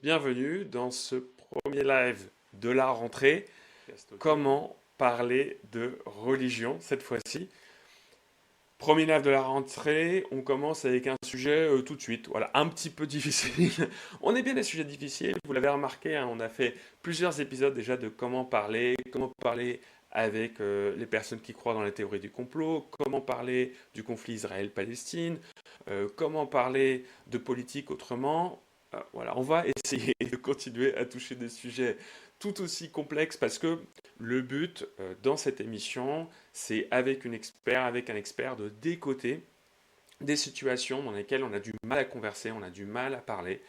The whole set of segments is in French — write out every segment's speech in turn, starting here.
Bienvenue dans ce premier live de la rentrée. Comment parler de religion cette fois-ci? Premier live de la rentrée, on commence avec un sujet tout de suite, voilà, un petit peu difficile. On est bien des sujets difficiles, vous l'avez remarqué, hein, on a fait plusieurs épisodes déjà de comment parler avec les personnes qui croient dans la théorie du complot, comment parler du conflit Israël-Palestine, comment parler de politique autrement. Voilà, on va essayer de continuer à toucher des sujets tout aussi complexes parce que le but dans cette émission, c'est avec un expert, de décoter des situations dans lesquelles on a du mal à converser, on a du mal à parler,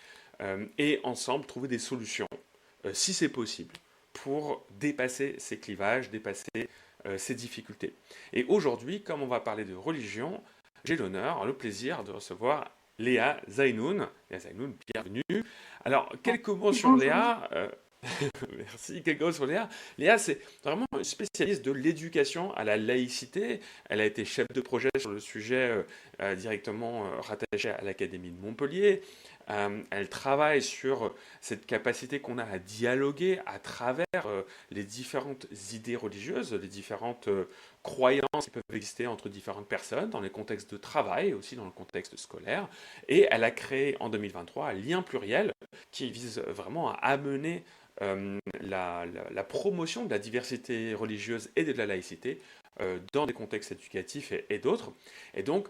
et ensemble trouver des solutions, si c'est possible, pour dépasser ces clivages, dépasser ces difficultés. Et aujourd'hui, comme on va parler de religion, j'ai l'honneur, le plaisir de recevoir Léa Zainoun. Léa Zainoun, bienvenue. Alors, quelques mots sur Bonjour. Léa. Merci, quelques mots sur Léa. Léa, c'est vraiment une spécialiste de l'éducation à la laïcité. Elle a été chef de projet sur le sujet directement rattaché à l'Académie de Montpellier. Elle travaille sur cette capacité qu'on a à dialoguer à travers les différentes idées religieuses, les différentes croyances qui peuvent exister entre différentes personnes dans les contextes de travail et aussi dans le contexte scolaire. Et elle a créé en 2023 un lien pluriel qui vise vraiment à amener la promotion de la diversité religieuse et de la laïcité dans des contextes éducatifs et d'autres. Et donc,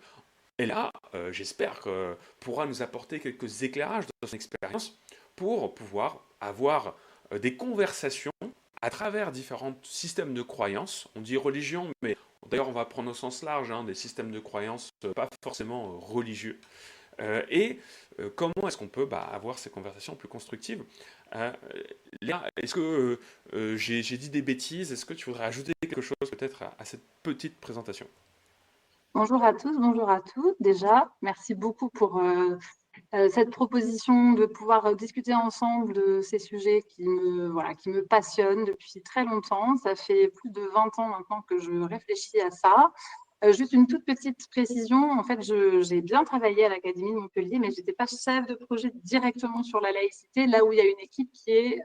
et là, j'espère que pourra nous apporter quelques éclairages de son expérience pour pouvoir avoir des conversations à travers différents systèmes de croyances. On dit religion, mais d'ailleurs on va prendre au sens large, hein, des systèmes de croyances pas forcément religieux. Et comment est-ce qu'on peut avoir ces conversations plus constructives? Euh, Léa, est-ce que j'ai dit des bêtises? Est-ce que tu voudrais ajouter quelque chose peut-être à cette petite présentation? Bonjour à tous, bonjour à toutes. Déjà, merci beaucoup pour cette proposition de pouvoir discuter ensemble de ces sujets qui me passionnent depuis très longtemps. Ça fait plus de 20 ans maintenant que je réfléchis à ça. Juste une toute petite précision. En fait, j'ai bien travaillé à l'Académie de Montpellier, mais je n'étais pas chef de projet directement sur la laïcité, là où il y a une équipe qui est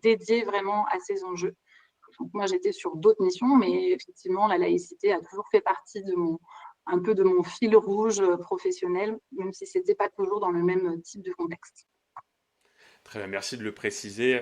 dédiée vraiment à ces enjeux. Donc, moi, j'étais sur d'autres missions, mais effectivement, la laïcité a toujours fait partie un peu de mon fil rouge professionnel, même si ce n'était pas toujours dans le même type de contexte. Très bien, merci de le préciser.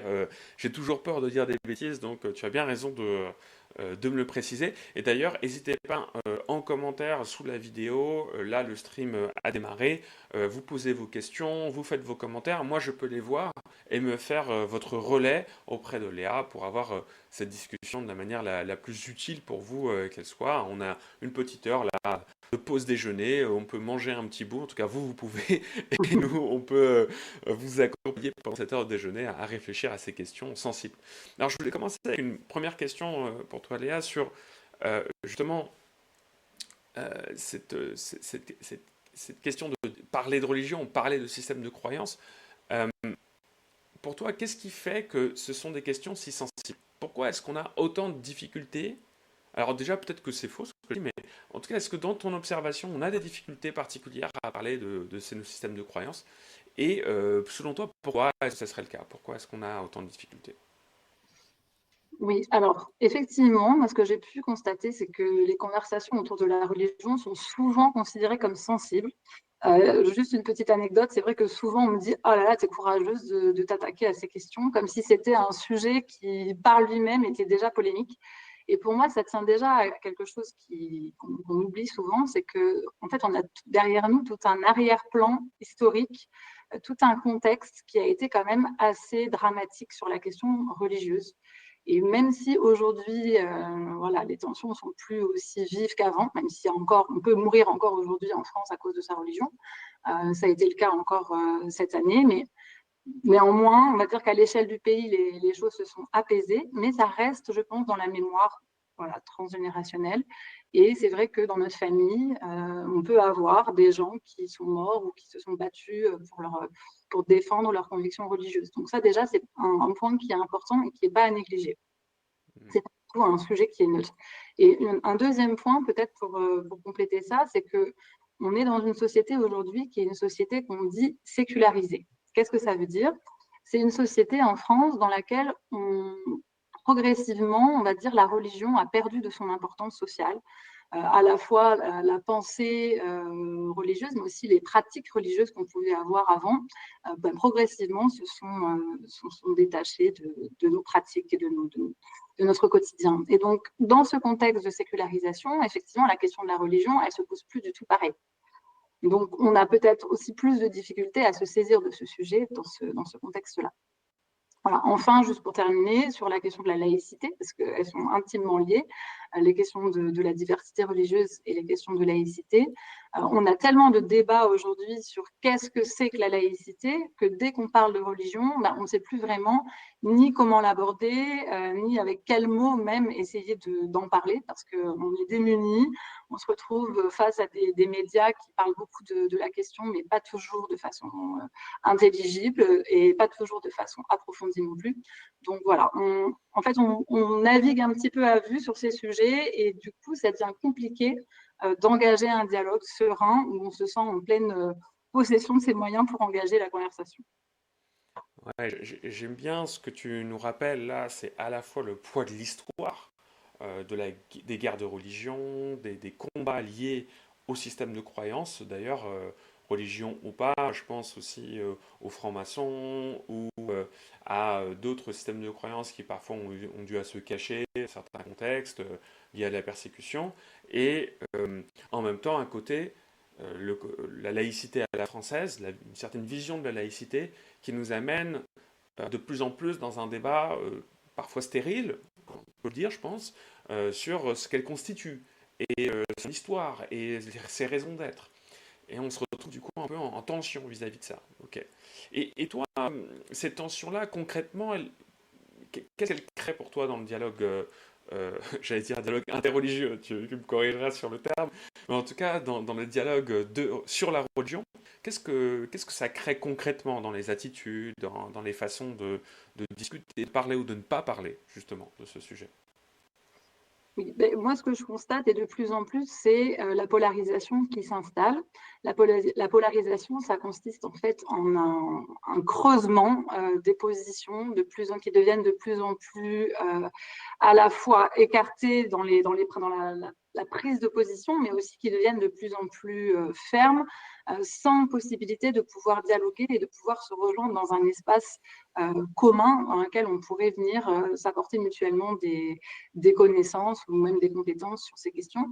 J'ai toujours peur de dire des bêtises, donc tu as bien raison de me le préciser. Et d'ailleurs, n'hésitez pas en commentaire sous la vidéo, là le stream a démarré, vous posez vos questions, vous faites vos commentaires, moi je peux les voir et me faire votre relais auprès de Léa pour avoir cette discussion de la manière la plus utile pour vous qu'elle soit. On a une petite heure là de pause déjeuner, on peut manger un petit bout, en tout cas vous pouvez, et nous on peut vous accompagner pendant cette heure de déjeuner à réfléchir à ces questions sensibles. Alors, je voulais commencer avec une première question pour toi, Léa, sur justement cette question de parler de religion, parler de système de croyance. Euh, pour toi, qu'est-ce qui fait que ce sont des questions si sensibles? Pourquoi est-ce qu'on a autant de difficultés? Alors déjà, peut-être que c'est faux ce que je dis, mais en tout cas, est-ce que dans ton observation, on a des difficultés particulières à parler de ces systèmes de croyances? Et selon toi, pourquoi est-ce que ça serait le cas? Pourquoi est-ce qu'on a autant de difficultés? Oui, alors effectivement, moi ce que j'ai pu constater, c'est que les conversations autour de la religion sont souvent considérées comme sensibles. Juste une petite anecdote, c'est vrai que souvent on me dit: «Oh là là, t'es courageuse de t'attaquer à ces questions», comme si c'était un sujet qui, par lui-même, était déjà polémique. Et pour moi, ça tient déjà à quelque chose qu'on oublie souvent, c'est que en fait, on a derrière nous tout un arrière-plan historique, tout un contexte qui a été quand même assez dramatique sur la question religieuse. Et même si aujourd'hui, voilà, les tensions sont plus aussi vives qu'avant, même si encore, on peut mourir encore aujourd'hui en France à cause de sa religion, ça a été le cas encore cette année, mais néanmoins, on va dire qu'à l'échelle du pays, les choses se sont apaisées, mais ça reste, je pense, dans la mémoire, voilà, transgénérationnelle. Et c'est vrai que dans notre famille, on peut avoir des gens qui sont morts ou qui se sont battus pour défendre leurs convictions religieuses. Donc ça, déjà, c'est un point qui est important et qui n'est pas à négliger. C'est pas du tout un sujet qui est neutre. Et un deuxième point, peut-être pour compléter ça, c'est que on est dans une société aujourd'hui qui est une société qu'on dit sécularisée. Qu'est-ce que ça veut dire? c'est une société en France dans laquelle progressivement, on va dire, la religion a perdu de son importance sociale. À la fois la pensée religieuse, mais aussi les pratiques religieuses qu'on pouvait avoir avant, progressivement sont détachées de nos pratiques et de notre quotidien. Et donc, dans ce contexte de sécularisation, effectivement, la question de la religion, elle se pose plus du tout pareil. Donc, on a peut-être aussi plus de difficultés à se saisir de ce sujet dans ce contexte-là. Voilà. Enfin, juste pour terminer, sur la question de la laïcité, parce qu'elles sont intimement liées, les questions de la diversité religieuse et les questions de laïcité. On a tellement de débats aujourd'hui sur qu'est-ce que c'est que la laïcité, que dès qu'on parle de religion, on ne sait plus vraiment ni comment l'aborder, ni avec quels mots même essayer d'en parler, parce qu'on est démunis, on se retrouve face à des médias qui parlent beaucoup de la question, mais pas toujours de façon intelligible et pas toujours de façon approfondie non plus. Donc voilà, en fait, on navigue un petit peu à vue sur ces sujets et du coup, ça devient compliqué d'engager un dialogue serein où on se sent en pleine possession de ses moyens pour engager la conversation. Ouais, j'aime bien ce que tu nous rappelles là, c'est à la fois le poids de l'histoire, des guerres de religion, des combats liés au système de croyance, d'ailleurs, religion ou pas, je pense aussi aux francs-maçons ou à d'autres systèmes de croyance qui parfois ont dû à se cacher dans certains contextes liés à la persécution, et en même temps, à côté, la laïcité à la française, une certaine vision de la laïcité qui nous amène de plus en plus dans un débat parfois stérile, on peut le dire, je pense, sur ce qu'elle constitue et son histoire et ses raisons d'être. Et on se retrouve du coup un peu en tension vis-à-vis de ça. Ok. Et toi, cette tension-là, concrètement, qu'est-ce qu'elle crée pour toi dans le dialogue, j'allais dire dialogue interreligieux, tu me corrigeras sur le terme, mais en tout cas dans le dialogue sur la religion, qu'est-ce que ça crée concrètement dans les attitudes, dans les façons de discuter, de parler ou de ne pas parler justement de ce sujet? Oui, moi, ce que je constate, et de plus en plus, c'est la polarisation qui s'installe. La polarisation, ça consiste en fait en un creusement des positions qui deviennent de plus en plus à la fois écartées dans la prise de position, mais aussi qui deviennent de plus en plus fermes, sans possibilité de pouvoir dialoguer et de pouvoir se rejoindre dans un espace commun dans lequel on pourrait venir s'apporter mutuellement des connaissances ou même des compétences sur ces questions.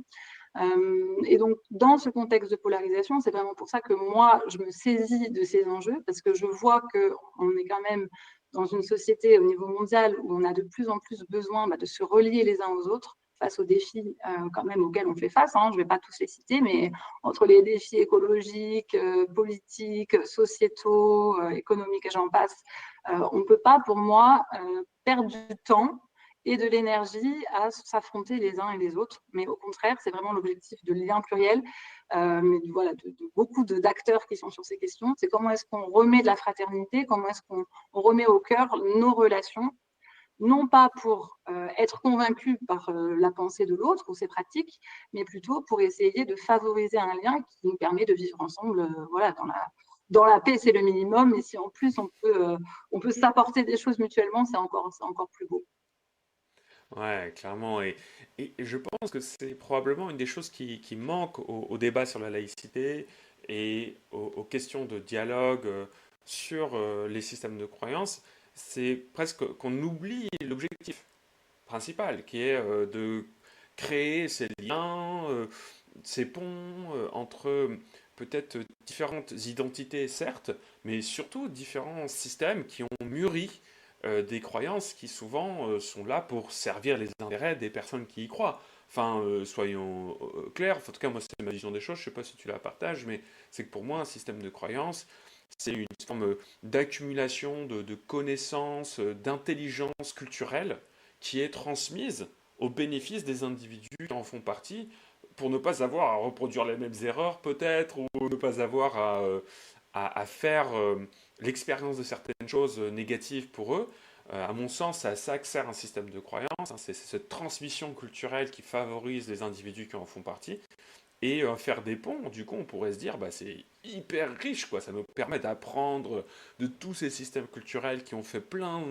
Et donc, dans ce contexte de polarisation, c'est vraiment pour ça que moi, je me saisis de ces enjeux, parce que je vois qu'on est quand même dans une société au niveau mondial où on a de plus en plus besoin de se relier les uns aux autres face aux défis quand même auxquels on fait face. Je ne vais pas tous les citer, mais entre les défis écologiques, politiques, sociétaux, économiques et j'en passe, on ne peut pas, pour moi, perdre du temps et de l'énergie à s'affronter les uns et les autres. Mais au contraire, c'est vraiment l'objectif de lien pluriel, mais voilà, de beaucoup d'acteurs qui sont sur ces questions. C'est comment est-ce qu'on remet de la fraternité, comment est-ce qu'on remet au cœur nos relations, non pas pour être convaincu par la pensée de l'autre ou ses pratiques, mais plutôt pour essayer de favoriser un lien qui nous permet de vivre ensemble voilà, dans la paix, c'est le minimum. Et si en plus on peut s'apporter des choses mutuellement, c'est encore plus beau. Ouais, clairement. Et je pense que c'est probablement une des choses qui manque au débat sur la laïcité et aux questions de dialogue sur les systèmes de croyance. C'est presque qu'on oublie l'objectif principal, qui est de créer ces liens, ces ponts entre peut-être différentes identités, certes, mais surtout différents systèmes qui ont mûri des croyances qui souvent sont là pour servir les intérêts des personnes qui y croient. Enfin, soyons clairs, en tout cas moi c'est ma vision des choses, je ne sais pas si tu la partages, mais c'est que pour moi un système de croyance, c'est une forme d'accumulation de connaissances, d'intelligence culturelle qui est transmise au bénéfice des individus qui en font partie, pour ne pas avoir à reproduire les mêmes erreurs peut-être, ou ne pas avoir à faire l'expérience de certaines choses négatives pour eux. À mon sens, c'est à ça que sert un système de croyance, hein, c'est cette transmission culturelle qui favorise les individus qui en font partie. et faire des ponts. Du coup, on pourrait se dire, bah, c'est hyper riche, quoi. Ça nous permet d'apprendre de tous ces systèmes culturels qui ont fait plein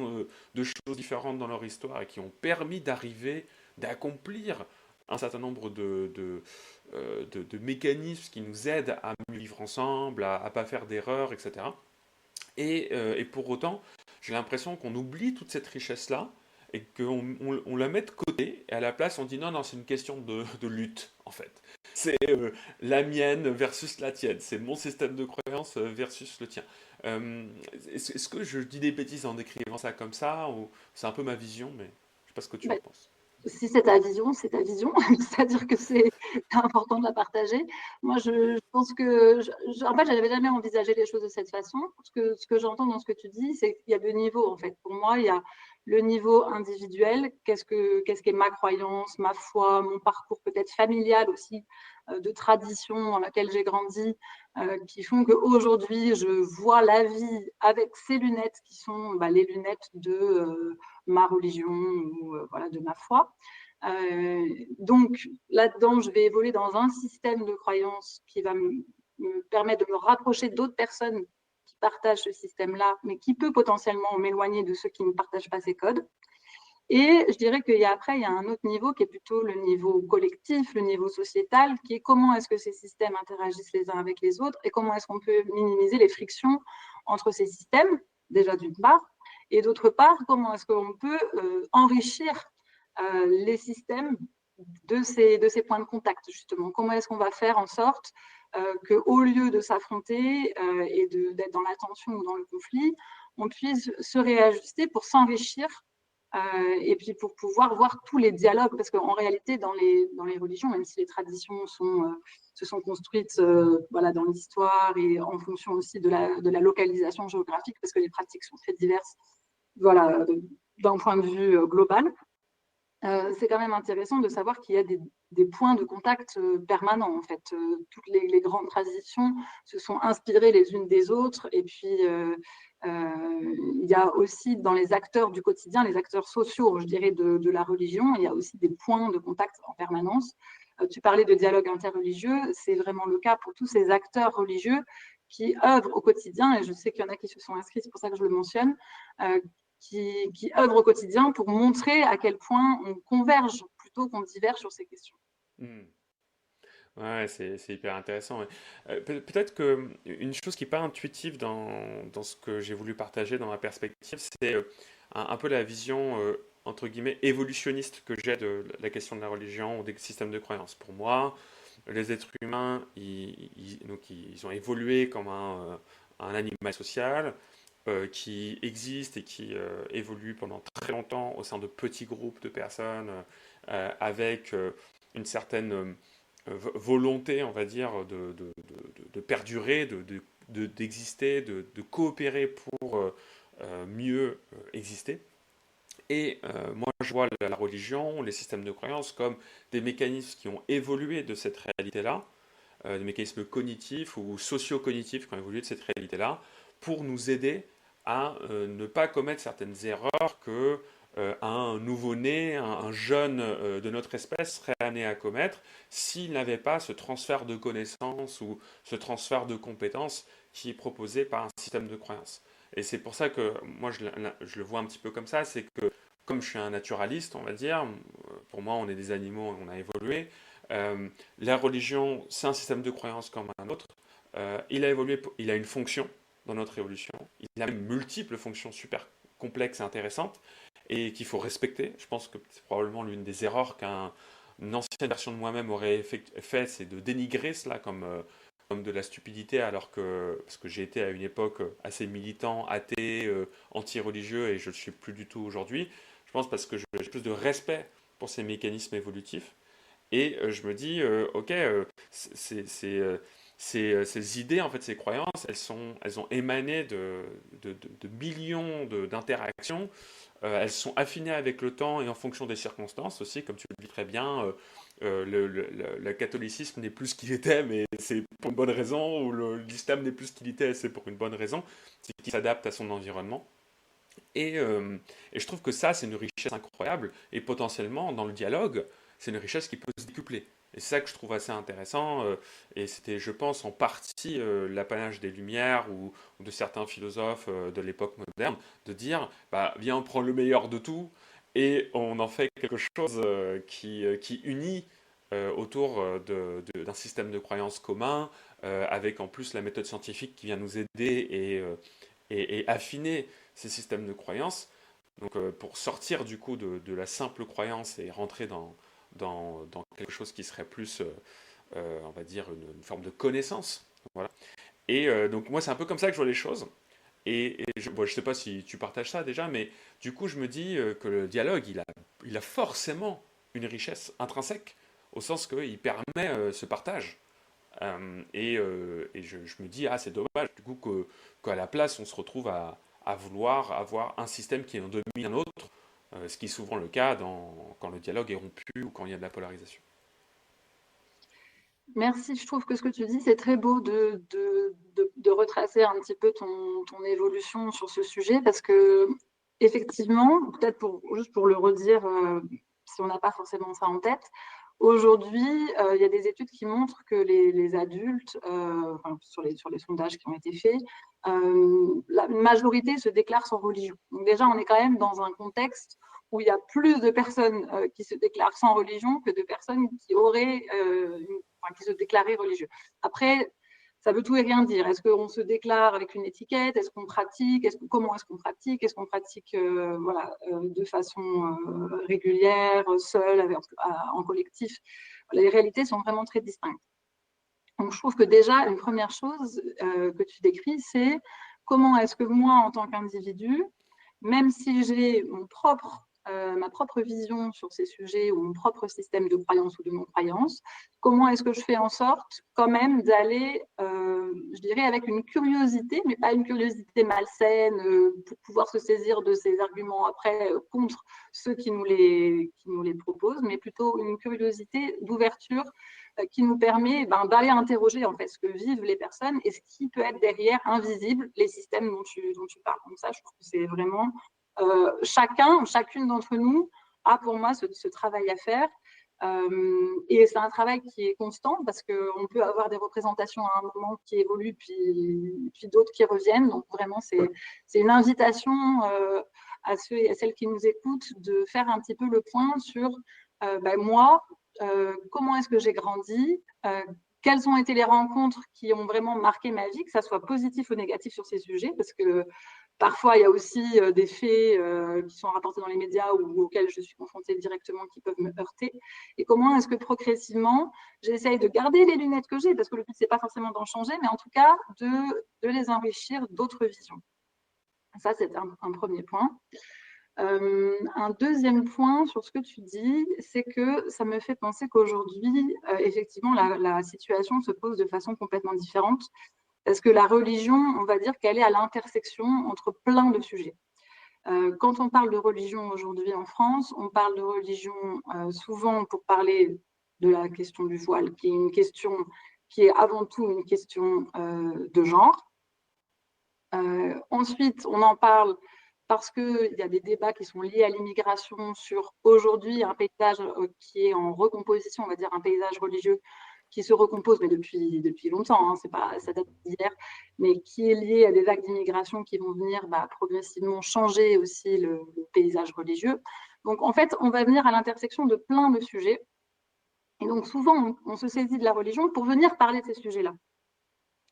de choses différentes dans leur histoire et qui ont permis d'arriver, d'accomplir un certain nombre de mécanismes qui nous aident à mieux vivre ensemble, à ne pas faire d'erreurs, etc. Et pour autant, j'ai l'impression qu'on oublie toute cette richesse-là et qu'on la met de côté, et à la place, on dit non, non, c'est une question de lutte, en fait. C'est la mienne versus la tienne, c'est mon système de croyance versus le tien. Euh, est-ce que je dis des bêtises en décrivant ça comme ça, ou c'est un peu ma vision, mais je sais pas ce que tu en Ben, penses. si c'est ta vision, c'est ta vision. C'est-à-dire que c'est important de la partager. Moi, je pense que, en fait, j'avais jamais envisagé les choses de cette façon. Ce que j'entends dans ce que tu dis, c'est qu'il y a deux niveaux, en fait. Pour moi, il y a le niveau individuel. Qu'est-ce qu'est ma croyance, ma foi, mon parcours peut-être familial aussi, de tradition dans laquelle j'ai grandi, qui font qu'aujourd'hui, je vois la vie avec ces lunettes qui sont bah, les lunettes de ma religion ou voilà, de ma foi. Donc là-dedans, je vais évoluer dans un système de croyance qui va me permettre de me rapprocher d'autres personnes qui partagent ce système-là, mais qui peut potentiellement m'éloigner de ceux qui ne partagent pas ces codes. Et je dirais qu'après, il y a un autre niveau qui est plutôt le niveau collectif, le niveau sociétal, qui est comment est-ce que ces systèmes interagissent les uns avec les autres et comment est-ce qu'on peut minimiser les frictions entre ces systèmes, déjà d'une part, et d'autre part, comment est-ce qu'on peut enrichir les systèmes de ces points de contact, justement. Comment est-ce qu'on va faire en sorte qu'au lieu de s'affronter et d'être dans la tension ou dans le conflit, on puisse se réajuster pour s'enrichir et puis pour pouvoir voir tous les dialogues, parce qu'en réalité, dans les religions, même si les traditions se sont construites voilà, dans l'histoire et en fonction aussi de la localisation géographique, parce que les pratiques sont très diverses, voilà, d'un point de vue global, c'est quand même intéressant de savoir qu'il y a des points de contact permanents, en fait. Toutes les grandes traditions se sont inspirées les unes des autres. Et puis, il y a aussi dans les acteurs du quotidien, les acteurs sociaux, je dirais, de la religion, il y a aussi des points de contact en permanence. Tu parlais de dialogue interreligieux, c'est vraiment le cas pour tous ces acteurs religieux qui œuvrent au quotidien, et je sais qu'il y en a qui se sont inscrits, c'est pour ça que je le mentionne, euh, qui œuvrent au quotidien pour montrer à quel point on converge plutôt qu'on diverge sur ces questions. Hmm. Ouais, c'est hyper intéressant. Ouais. Peut-être que une chose qui n'est pas intuitive dans ce que j'ai voulu partager dans ma perspective, c'est un peu la vision, entre guillemets, évolutionniste que j'ai de la question de la religion ou des systèmes de croyance. Pour moi, les êtres humains, donc ils ont évolué comme un animal social qui existe et qui évolue pendant très longtemps au sein de petits groupes de personnes avec une certaine volonté, on va dire, de perdurer, d'exister, de coopérer pour mieux exister. Et moi, je vois la religion, les systèmes de croyance comme des mécanismes qui ont évolué de cette réalité-là, des mécanismes cognitifs ou socio-cognitifs qui ont évolué de cette réalité-là, pour nous aider à ne pas commettre certaines erreurs que un nouveau-né, un jeune de notre espèce serait amené à commettre s'il n'avait pas ce transfert de connaissances ou ce transfert de compétences qui est proposé par un système de croyance. Et c'est pour ça que moi je le vois un petit peu comme ça, c'est que comme je suis un naturaliste, on va dire, pour moi on est des animaux, on a évolué, la religion c'est un système de croyance comme un autre, il a évolué, il a une fonction dans notre évolution, il a même multiples fonctions super complexes et intéressantes, et qu'il faut respecter. Je pense que c'est probablement l'une des erreurs qu'une ancienne version de moi-même aurait fait, c'est de dénigrer cela comme de la stupidité, alors que, parce que j'ai été à une époque assez militant, athée, anti-religieux, et je ne le suis plus du tout aujourd'hui. Je pense parce que j'ai plus de respect pour ces mécanismes évolutifs. Et je me dis, ok, ces idées, en fait, ces croyances, elles ont émané de millions d'interactions. Elles sont affinées avec le temps et en fonction des circonstances aussi, comme tu le dis très bien. Le catholicisme n'est plus ce qu'il était, mais c'est pour une bonne raison, ou l'islam n'est plus ce qu'il était, c'est pour une bonne raison, c'est qu'il s'adapte à son environnement. Et je trouve que ça, c'est une richesse incroyable, et potentiellement, dans le dialogue, c'est une richesse qui peut se décupler. Et c'est ça que je trouve assez intéressant, et c'était, je pense, en partie l'apanage des Lumières ou de certains philosophes de l'époque moderne, de dire, bah, viens, on prend le meilleur de tout, et on en fait quelque chose qui unit autour d'un système de croyances commun, avec en plus la méthode scientifique qui vient nous aider et affiner ces systèmes de croyances. Donc pour sortir du coup de la simple croyance et rentrer dans quelque chose qui serait plus, on va dire, une forme de connaissance. Voilà. Et donc moi c'est un peu comme ça que je vois les choses. Et bon, je sais pas si tu partages ça déjà, mais du coup je me dis que le dialogue, il a forcément une richesse intrinsèque, au sens qu'il permet ce partage. Et je me dis, ah, c'est dommage, du coup, qu'à la place, on se retrouve à vouloir avoir un système qui en domine un autre, ce qui est souvent le cas quand le dialogue est rompu ou quand il y a de la polarisation. Merci, je trouve que ce que tu dis, c'est très beau de retracer un petit peu ton évolution sur ce sujet parce que, effectivement, peut-être juste pour le redire, si on n'a pas forcément ça en tête, aujourd'hui, il y a des études qui montrent que les adultes, enfin, sur les sondages qui ont été faits, la majorité se déclare sans religion. Donc déjà, on est quand même dans un contexte où il y a plus de personnes qui se déclarent sans religion que de personnes qui auraient enfin, qui se déclaraient religieux. Après, ça veut tout et rien dire. Est-ce qu'on se déclare avec une étiquette? Est-ce qu'on pratique? Comment est-ce qu'on pratique? Est-ce qu'on pratique voilà, de façon régulière, seule, en collectif? Les réalités sont vraiment très distinctes. Donc, je trouve que déjà, une première chose que tu décris, c'est comment est-ce que moi, en tant qu'individu, même si j'ai ma propre vision sur ces sujets ou mon propre système de croyance ou de non-croyance, comment est-ce que je fais en sorte quand même d'aller, je dirais, avec une curiosité, mais pas une curiosité malsaine, pour pouvoir se saisir de ces arguments après contre ceux qui nous les proposent, mais plutôt une curiosité d'ouverture qui nous permet d'aller interroger en fait ce que vivent les personnes et ce qui peut être derrière invisible les systèmes dont tu parles. Donc ça, je trouve que c'est vraiment chacune d'entre nous a pour moi ce travail à faire. Et c'est un travail qui est constant parce qu'on peut avoir des représentations à un moment qui évoluent, puis d'autres qui reviennent. Donc vraiment, c'est une invitation à ceux et à celles qui nous écoutent de faire un petit peu le point sur moi, comment est-ce que j'ai grandi, quelles ont été les rencontres qui ont vraiment marqué ma vie, que ça soit positif ou négatif sur ces sujets, parce que parfois, il y a aussi des faits qui sont rapportés dans les médias ou auxquels je suis confrontée directement qui peuvent me heurter. Et comment est-ce que progressivement, j'essaye de garder les lunettes que j'ai, parce que le but, c'est pas forcément d'en changer, mais en tout cas de les enrichir d'autres visions. Ça, c'est un premier point. Un deuxième point sur ce que tu dis, c'est que ça me fait penser qu'aujourd'hui, effectivement, la situation se pose de façon complètement différente. Parce que la religion, on va dire qu'elle est à l'intersection entre plein de sujets. Quand on parle de religion aujourd'hui en France, on parle de religion souvent pour parler de la question du voile, qui est une question qui est avant tout une question de genre. Ensuite, on en parle parce qu'il y a des débats qui sont liés à l'immigration sur aujourd'hui un paysage qui est en recomposition, on va dire un paysage religieux qui se recompose, mais depuis longtemps, hein, c'est pas, ça date d'hier, mais qui est lié à des vagues d'immigration qui vont venir progressivement changer aussi le paysage religieux. Donc en fait, on va venir à l'intersection de plein de sujets. Et donc souvent, on se saisit de la religion pour venir parler de ces sujets-là,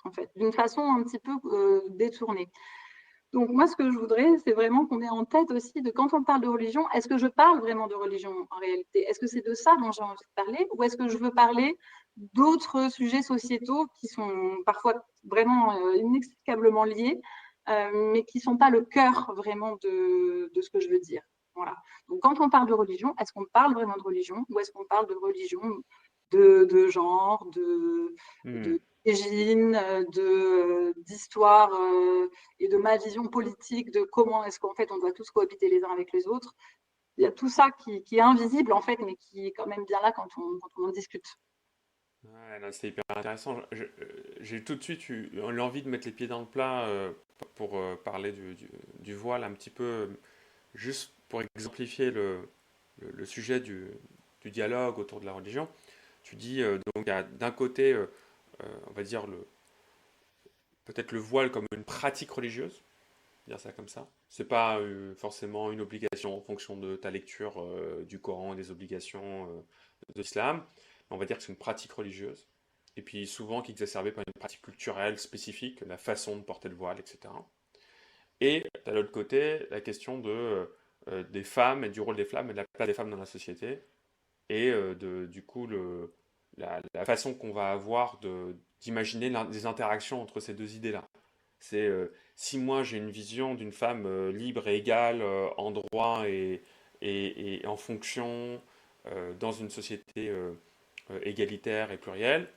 en fait, d'une façon un petit peu détournée. Donc moi, ce que je voudrais, c'est vraiment qu'on ait en tête aussi de quand on parle de religion, est-ce que je parle vraiment de religion en réalité? Est-ce que c'est de ça dont j'ai envie de parler ou est-ce que je veux parler d'autres sujets sociétaux qui sont parfois vraiment inextricablement liés, mais qui ne sont pas le cœur vraiment de ce que je veux dire? Voilà. Donc quand on parle de religion, est-ce qu'on parle vraiment de religion ou est-ce qu'on parle de religion de genre, Hmm. d'origine, d'histoire et de ma vision politique de comment est-ce qu'en fait on doit tous cohabiter les uns avec les autres. Il y a tout ça qui est invisible en fait, mais qui est quand même bien là quand on en discute. Ouais, non, c'est hyper intéressant. J'ai tout de suite eu l'envie de mettre les pieds dans le plat pour parler du voile un petit peu, juste pour exemplifier le sujet du du dialogue autour de la religion. Tu dis, donc, il y a d'un côté, on va dire, peut-être le voile comme une pratique religieuse, dire ça comme ça. C'est pas forcément une obligation en fonction de ta lecture du Coran et des obligations de l'islam. On va dire que c'est une pratique religieuse. Et puis souvent qui est exacerbée par une pratique culturelle spécifique, la façon de porter le voile, etc. Et de l'autre côté, la question des femmes et du rôle des femmes et de la place des femmes dans la société. Et du coup, la façon qu'on va avoir d'imaginer des interactions entre ces deux idées-là. C'est si moi j'ai une vision d'une femme libre et égale en droit et en fonction dans une société égalitaire et plurielle,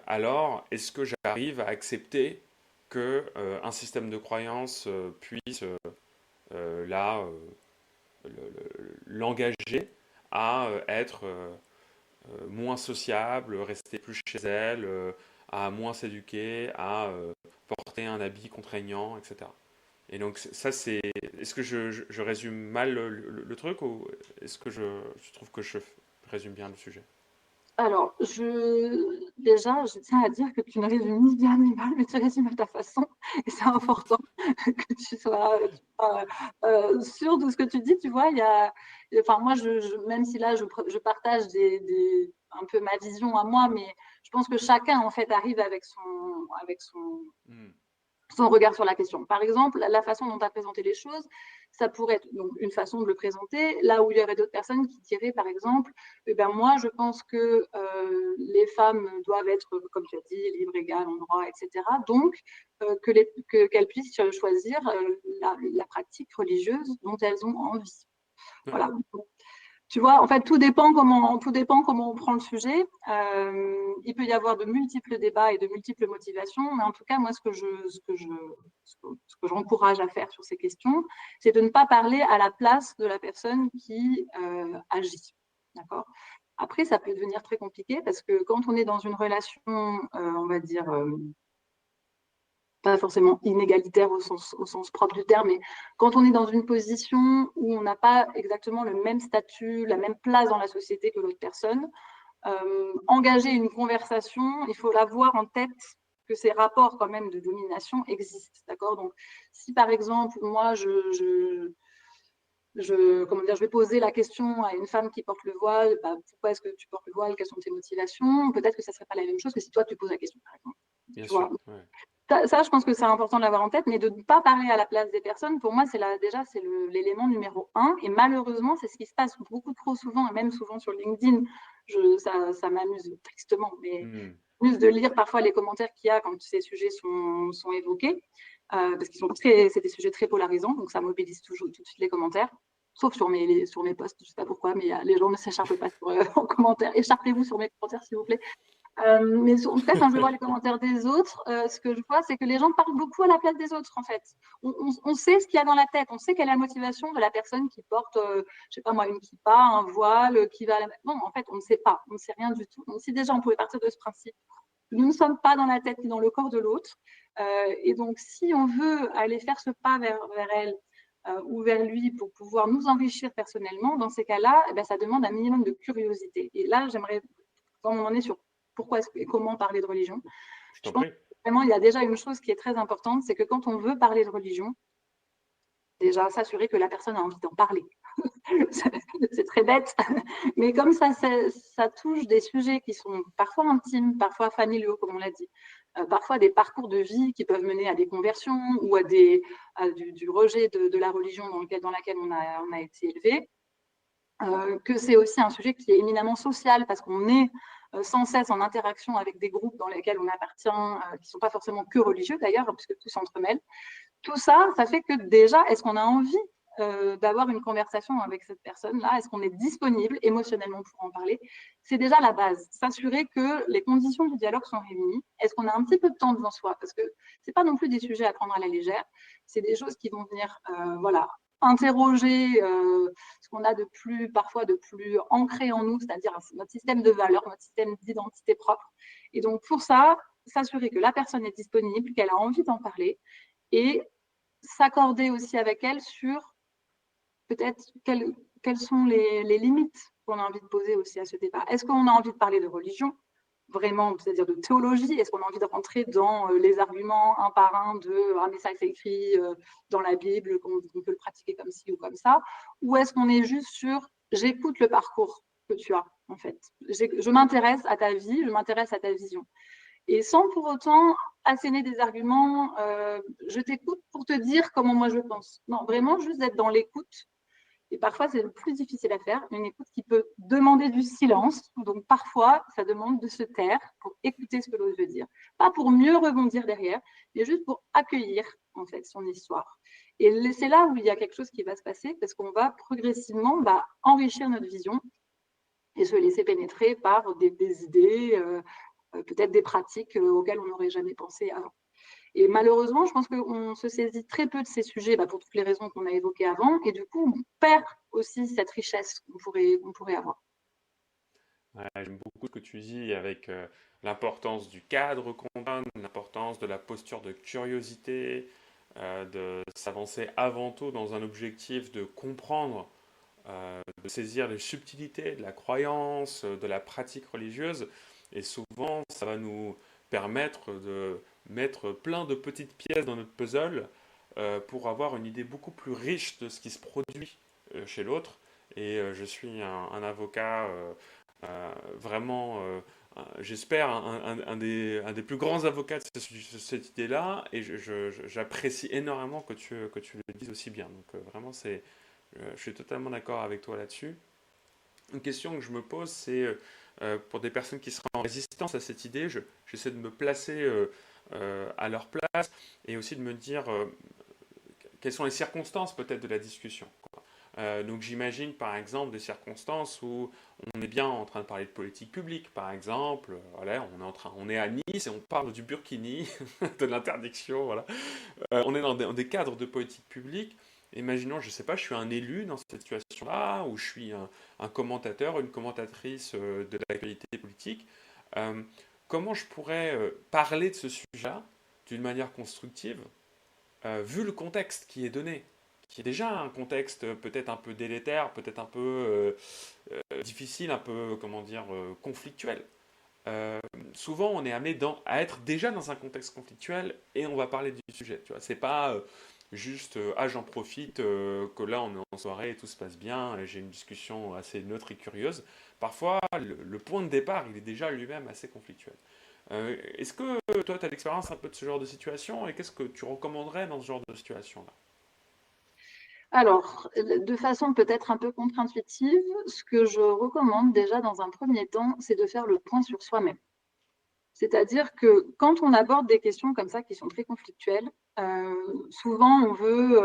alors est-ce que j'arrive à accepter que un système de croyance puisse là l'engager à être moins sociable, rester plus chez elle, à moins s'éduquer, à porter un habit contraignant, etc. Et donc ça c'est... Est-ce que je résume mal le truc ou est-ce que je trouve que je résume bien le sujet? Alors, déjà, je tiens à dire que tu ne résumes ni bien ni mal, mais tu résumes à ta façon. Et c'est important que tu sois, sûr de ce que tu dis. Tu vois, enfin, moi, même si là, je partage un peu ma vision à moi, mais je pense que chacun, en fait, arrive Hmm. son regard sur la question. Par exemple, la façon dont tu as présenté les choses, ça pourrait être donc, une façon de le présenter, là où il y aurait d'autres personnes qui diraient, par exemple, eh ben, moi, je pense que les femmes doivent être, comme tu as dit, libres, égales, en droit, etc. Donc, qu'elles puissent choisir la pratique religieuse dont elles ont envie. Ouais. Voilà. Tu vois, en fait, tout dépend comment on prend le sujet. Il peut y avoir de multiples débats et de multiples motivations, mais en tout cas, moi, ce que j'encourage à faire sur ces questions, c'est de ne pas parler à la place de la personne qui agit. D'accord? Après, ça peut devenir très compliqué parce que quand on est dans une relation, on va dire, pas forcément inégalitaire au sens propre du terme, mais quand on est dans une position où on n'a pas exactement le même statut, la même place dans la société que l'autre personne, engager une conversation, il faut l'avoir en tête que ces rapports quand même de domination existent, d'accord? Donc, si par exemple, moi, comment dire, je vais poser la question à une femme qui porte le voile, bah, pourquoi est-ce que tu portes le voile, quelles sont tes motivations? Peut-être que ça ne serait pas la même chose que si toi, tu poses la question, par exemple. Bien Tu sûr. vois, Ouais. ça, je pense que c'est important de l'avoir en tête, mais de ne pas parler à la place des personnes, pour moi, déjà, c'est l'élément numéro un. Et malheureusement, c'est ce qui se passe beaucoup trop souvent, et même souvent sur LinkedIn. Ça m'amuse tristement, mais Hmm. plus de lire parfois les commentaires qu'il y a quand ces sujets sont évoqués, parce c'est des sujets très polarisants, donc ça mobilise toujours tout de suite les commentaires. Sauf sur mes posts, je ne sais pas pourquoi, mais les gens ne s'écharpent pas en commentaire. Écharpez-vous sur mes commentaires, s'il vous plaît. Mais en tout cas, quand je vois les commentaires des autres, ce que je vois, c'est que les gens parlent beaucoup à la place des autres, en fait. On sait ce qu'il y a dans la tête, on sait quelle est la motivation de la personne qui porte, je sais pas moi, une kippa, un voile, qui va à la... Non, en fait, on ne sait pas, on ne sait rien du tout. Donc, si déjà on pouvait partir de ce principe, nous ne sommes pas dans la tête ni dans le corps de l'autre. Et donc, si on veut aller faire ce pas vers elle, ou vers lui pour pouvoir nous enrichir personnellement, dans ces cas-là, eh ben, ça demande un minimum de curiosité. Et là, j'aimerais, quand on en est sur pourquoi et comment parler de religion, Je je t'en pense prie. que vraiment, il y a déjà une chose qui est très importante, c'est que quand on veut parler de religion, déjà s'assurer que la personne a envie d'en parler. C'est très bête, mais comme ça touche des sujets qui sont parfois intimes, parfois familiaux, comme on l'a dit, parfois des parcours de vie qui peuvent mener à des conversions ou du rejet de la religion dans laquelle on a été élevé, que c'est aussi un sujet qui est éminemment social parce qu'on est sans cesse en interaction avec des groupes dans lesquels on appartient, qui ne sont pas forcément que religieux d'ailleurs, puisque tout s'entremêle. Tout ça, ça fait que déjà, est-ce qu'on a envie d'avoir une conversation avec cette personne-là? Est-ce qu'on est disponible émotionnellement pour en parler? C'est déjà la base. S'assurer que les conditions du dialogue sont réunies. Est-ce qu'on a un petit peu de temps devant soi? Parce que ce n'est pas non plus des sujets à prendre à la légère. C'est des choses qui vont venir voilà, interroger ce qu'on a parfois de plus ancré en nous, c'est-à-dire notre système de valeurs, notre système d'identité propre. Et donc, pour ça, s'assurer que la personne est disponible, qu'elle a envie d'en parler et s'accorder aussi avec elle sur peut-être quelles sont les limites qu'on a envie de poser aussi à ce débat. Est-ce qu'on a envie de parler de religion, vraiment, c'est-à-dire de théologie? Est-ce qu'on a envie de rentrer dans les arguments un par un de « Ah, mais ça, c'est écrit dans la Bible, qu'on peut le pratiquer comme ci ou comme ça », ou est-ce qu'on est juste sur « J'écoute le parcours que tu as, en fait. Je m'intéresse à ta vie, je m'intéresse à ta vision. » Et sans pour autant asséner des arguments, je t'écoute pour te dire comment moi je pense. Non, vraiment juste d'être dans l'écoute. Et parfois, c'est le plus difficile à faire, une écoute qui peut demander du silence. Donc parfois, ça demande de se taire pour écouter ce que l'autre veut dire. Pas pour mieux rebondir derrière, mais juste pour accueillir en fait son histoire. Et c'est là où il y a quelque chose qui va se passer, parce qu'on va progressivement enrichir notre vision et se laisser pénétrer par des idées, peut-être des pratiques auxquelles on n'aurait jamais pensé avant. Et malheureusement, je pense qu'on se saisit très peu de ces sujets pour toutes les raisons qu'on a évoquées avant, et du coup, on perd aussi cette richesse qu'on pourrait avoir. Ouais, j'aime beaucoup ce que tu dis avec l'importance du cadre qu'on donne, l'importance de la posture de curiosité, de s'avancer avant tout dans un objectif de comprendre, de saisir les subtilités de la croyance, de la pratique religieuse. Et souvent, ça va nous permettre de mettre plein de petites pièces dans notre puzzle pour avoir une idée beaucoup plus riche de ce qui se produit chez l'autre. Et je suis un avocat vraiment, j'espère, un des plus grands avocats de cette idée-là. Et j'apprécie énormément que tu le dises aussi bien. Donc vraiment, je suis totalement d'accord avec toi là-dessus. Une question que je me pose, c'est pour des personnes qui seraient en résistance à cette idée, j'essaie de me placer à leur place et aussi de me dire quelles sont les circonstances peut-être de la discussion, quoi. Donc j'imagine par exemple des circonstances où on est bien en train de parler de politique publique, par exemple, voilà, on est à Nice et on parle du burkini, de l'interdiction, voilà. On est dans des cadres de politique publique. Imaginons, je ne sais pas, je suis un élu dans cette situation-là, ou je suis un commentateur, une commentatrice de l'actualité politique. Euh, Comment je pourrais parler de ce sujet-là d'une manière constructive, vu le contexte qui est donné, qui est déjà un contexte peut-être un peu délétère, peut-être un peu difficile, un peu, comment dire, conflictuel. Euh, Souvent, on est amené à être déjà dans un contexte conflictuel et on va parler du sujet. Tu vois, c'est pas juste ah j'en profite que là on est en soirée et tout se passe bien, et j'ai une discussion assez neutre et curieuse. Parfois, le point de départ, il est déjà lui-même assez conflictuel. Est-ce que toi, tu as l'expérience un peu de ce genre de situation et qu'est-ce que tu recommanderais dans ce genre de situation-là? Alors, de façon peut-être un peu contre-intuitive, ce que je recommande déjà dans un premier temps, c'est de faire le point sur soi-même. C'est-à-dire que quand on aborde des questions comme ça qui sont très conflictuelles, souvent on veut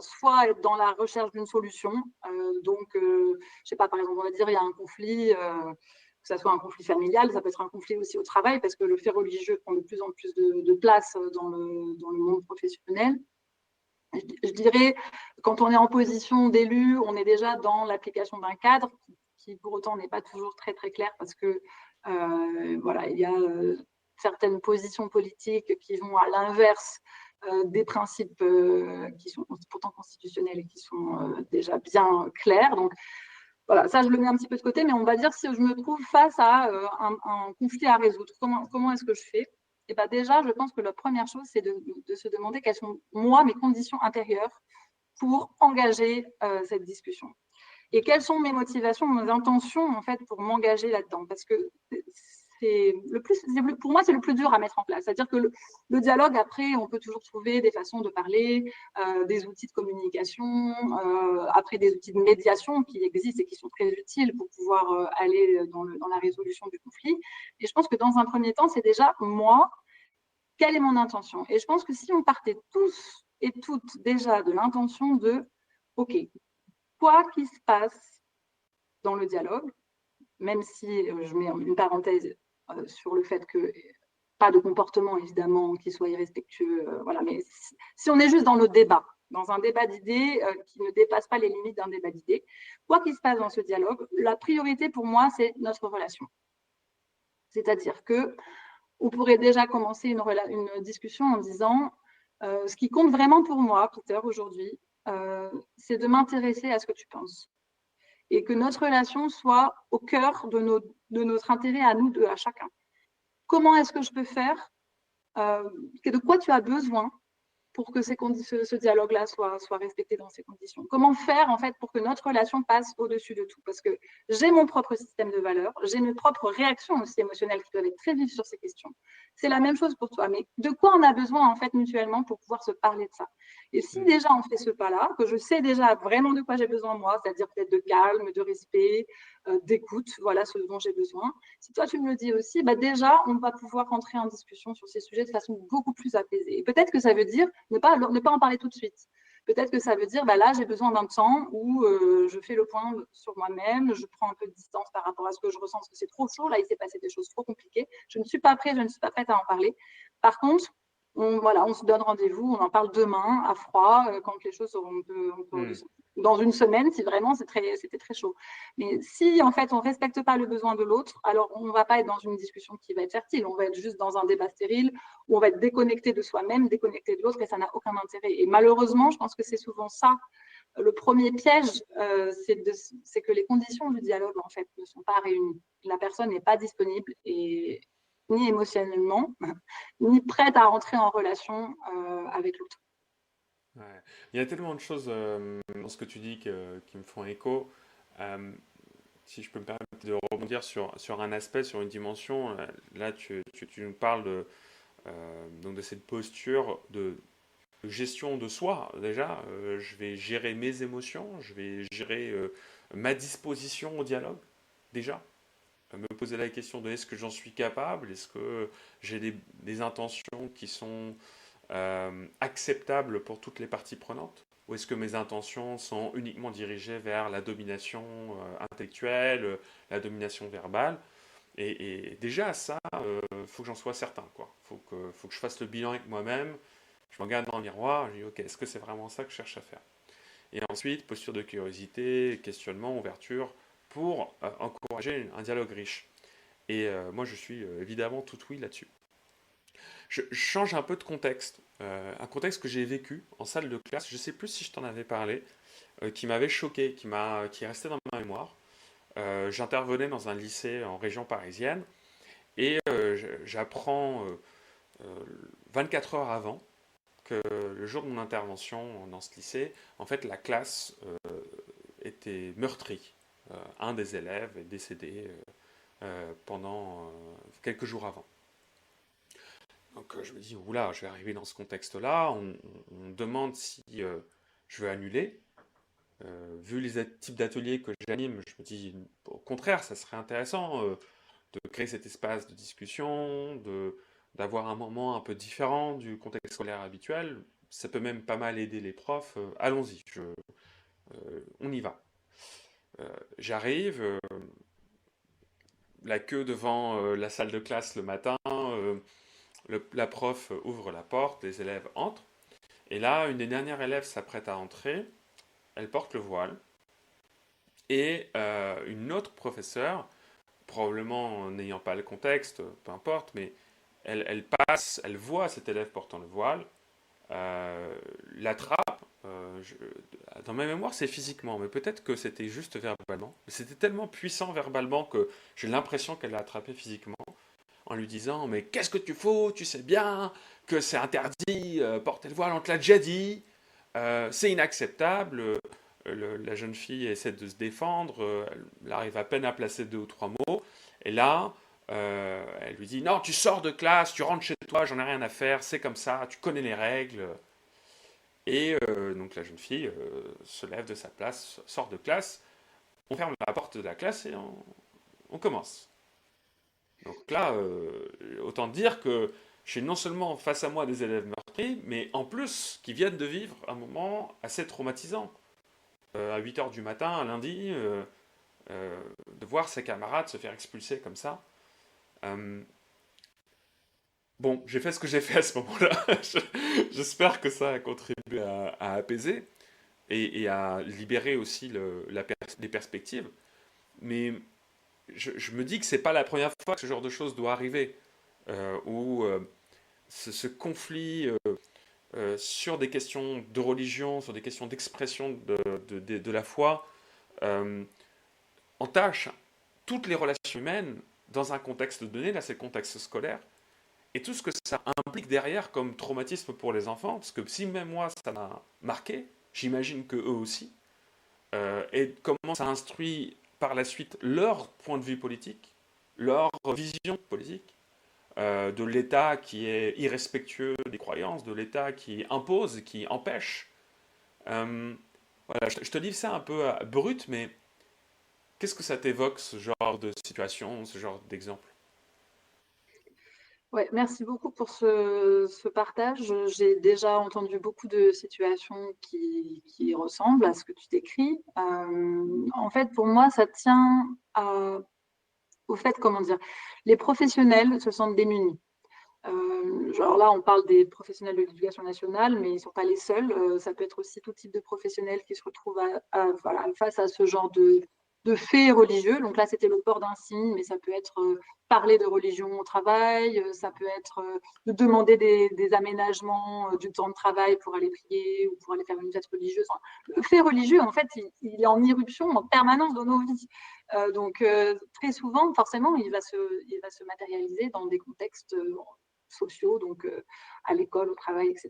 soit être dans la recherche d'une solution, je ne sais pas, par exemple, on va dire il y a un conflit, que ce soit un conflit familial, ça peut être un conflit aussi au travail, parce que le fait religieux prend de plus en plus de place dans le monde professionnel. Je dirais, quand on est en position d'élu, on est déjà dans l'application d'un cadre qui pour autant n'est pas toujours très très clair, parce que il y a certaines positions politiques qui vont à l'inverse des principes qui sont pourtant constitutionnels et qui sont déjà bien clairs. Donc voilà, ça je le mets un petit peu de côté, mais on va dire si je me trouve face à un conflit à résoudre, comment est-ce que je fais? Et bien déjà, je pense que la première chose, c'est de se demander quelles sont, moi, mes conditions intérieures pour engager cette discussion. Et quelles sont mes motivations, mes intentions, en fait, pour m'engager là-dedans. Parce que pour moi, c'est le plus dur à mettre en place. C'est-à-dire que le dialogue, après, on peut toujours trouver des façons de parler, des outils de communication, après des outils de médiation qui existent et qui sont très utiles pour pouvoir aller dans la résolution du conflit. Et je pense que dans un premier temps, c'est déjà moi, quelle est mon intention? Et je pense que si on partait tous et toutes déjà de l'intention de, OK, quoi qu'il se passe dans le dialogue, même si je mets une parenthèse sur le fait que pas de comportement évidemment qui soit irrespectueux, voilà, mais si on est juste dans le débat, dans un débat d'idées qui ne dépasse pas les limites d'un débat d'idées, quoi qu'il se passe dans ce dialogue, la priorité pour moi, c'est notre relation. C'est-à-dire que on pourrait déjà commencer une discussion en disant ce qui compte vraiment pour moi, Peter, aujourd'hui, c'est de m'intéresser à ce que tu penses. et que notre relation soit au cœur de notre intérêt à nous deux, à chacun. Comment est-ce que je peux faire de quoi tu as besoin pour que ce dialogue-là soit respecté dans ces conditions. Comment faire, en fait, pour que notre relation passe au-dessus de tout? Parce que j'ai mon propre système de valeurs, j'ai mes propres réactions aussi émotionnelles qui doivent être très vives sur ces questions. C'est la même chose pour toi, mais de quoi on a besoin, en fait, mutuellement pour pouvoir se parler de ça? Et si déjà on fait ce pas-là, que je sais déjà vraiment de quoi j'ai besoin moi, c'est-à-dire peut-être de calme, de respect, d'écoute, voilà ce dont j'ai besoin. Si toi tu me le dis aussi, bah déjà on va pouvoir rentrer en discussion sur ces sujets de façon beaucoup plus apaisée. Et peut-être que ça veut dire ne pas en parler tout de suite. Peut-être que ça veut dire, bah là, j'ai besoin d'un temps où je fais le point sur moi-même, je prends un peu de distance par rapport à ce que je ressens, parce que c'est trop chaud, là, il s'est passé des choses trop compliquées, je ne suis pas prête, je ne suis pas prête à en parler. Par contre, on se donne rendez-vous, on en parle demain, à froid, quand les choses seront un peu redescendues. Dans une semaine, si vraiment c'était très chaud. Mais si, en fait, on ne respecte pas le besoin de l'autre, alors on ne va pas être dans une discussion qui va être fertile, on va être juste dans un débat stérile, où on va être déconnecté de soi-même, déconnecté de l'autre, et ça n'a aucun intérêt. Et malheureusement, je pense que c'est souvent ça, le premier piège, c'est que les conditions du dialogue, en fait, ne sont pas réunies. La personne n'est pas disponible, et ni émotionnellement, ni prête à rentrer en relation avec l'autre. Ouais. Il y a tellement de choses dans ce que tu dis qui me font écho. Euh, Si je peux me permettre de rebondir sur un aspect, sur une dimension, là tu nous parles donc de cette posture de gestion de soi. Déjà, je vais gérer mes émotions, je vais gérer ma disposition au dialogue, déjà. Me poser la question de est-ce que j'en suis capable, est-ce que j'ai des intentions qui sont acceptables pour toutes les parties prenantes, ou est-ce que mes intentions sont uniquement dirigées vers la domination intellectuelle, la domination verbale et déjà, ça, faut que j'en sois certain, quoi. Faut que je fasse le bilan avec moi-même. Je me regarde dans le miroir, je dis, ok, est-ce que c'est vraiment ça que je cherche à faire? Et ensuite, posture de curiosité, questionnement, ouverture, pour encourager un dialogue riche. Et moi, je suis évidemment tout oui là-dessus. Je change un peu de contexte. Un contexte que j'ai vécu en salle de classe, je ne sais plus si je t'en avais parlé, qui m'avait choqué, qui est resté dans ma mémoire. J'intervenais dans un lycée en région parisienne et j'apprends 24 heures avant que le jour de mon intervention dans ce lycée, en fait, la classe était meurtrie. Un des élèves est décédé pendant quelques jours avant. Donc je me dis, oula, je vais arriver dans ce contexte-là, on demande si je veux annuler. Vu les types d'ateliers que j'anime, je me dis, au contraire, ça serait intéressant de créer cet espace de discussion, d'avoir un moment un peu différent du contexte scolaire habituel. Ça peut même pas mal aider les profs. Allons-y, on y va. J'arrive, la queue devant la salle de classe le matin, la prof ouvre la porte, les élèves entrent. Et là, une des dernières élèves s'apprête à entrer, elle porte le voile. Et une autre professeure, probablement n'ayant pas le contexte, peu importe, mais elle passe, elle voit cet élève portant le voile, l'attrape. Dans ma mémoire, c'est physiquement, mais peut-être que c'était juste verbalement. C'était tellement puissant verbalement que j'ai l'impression qu'elle l'a attrapé physiquement en lui disant mais qu'est-ce que tu fous? Tu sais bien que c'est interdit, porter le voile, on te l'a déjà dit, c'est inacceptable. La jeune fille essaie de se défendre, elle arrive à peine à placer deux ou trois mots, et là, elle lui dit non, tu sors de classe, tu rentres chez toi, j'en ai rien à faire, c'est comme ça, tu connais les règles. Et donc la jeune fille se lève de sa place, sort de classe, on ferme la porte de la classe et on commence. Donc là, autant dire que j'ai non seulement face à moi des élèves meurtris, mais en plus qui viennent de vivre un moment assez traumatisant. À 8 heures du matin, un lundi, de voir ses camarades se faire expulser comme ça. Euh, bon, j'ai fait ce que j'ai fait à ce moment-là. J'espère que ça a contribué à apaiser et à libérer aussi les perspectives. Mais je me dis que c'est pas la première fois que ce genre de choses doit arriver, où ce conflit sur des questions de religion, sur des questions d'expression de la foi, euh, entache toutes les relations humaines dans un contexte donné, là c'est le contexte scolaire, et tout ce que ça implique derrière comme traumatisme pour les enfants, parce que si même moi ça m'a marqué, j'imagine que eux aussi, et comment ça instruit par la suite leur point de vue politique, leur vision politique, de l'État qui est irrespectueux des croyances, de l'État qui impose, qui empêche. Euh, voilà, je te livre ça un peu brut, mais qu'est-ce que ça t'évoque, ce genre de situation, ce genre d'exemple? Ouais, merci beaucoup pour ce partage. J'ai déjà entendu beaucoup de situations qui ressemblent à ce que tu décris. En fait, pour moi, ça tient au fait, comment dire, les professionnels se sentent démunis. Genre là, on parle des professionnels de l'éducation nationale, mais ils ne sont pas les seuls. Ça peut être aussi tout type de professionnels qui se retrouvent voilà, face à ce genre de faits religieux. Donc là, c'était le port d'un signe, mais ça peut être parler de religion au travail, ça peut être de demander des aménagements du temps de travail pour aller prier ou pour aller faire une fête religieuse. Enfin, le fait religieux, en fait, il est en irruption en permanence dans nos vies. Donc très souvent, forcément, il va se matérialiser dans des contextes sociaux, donc à l'école, au travail, etc.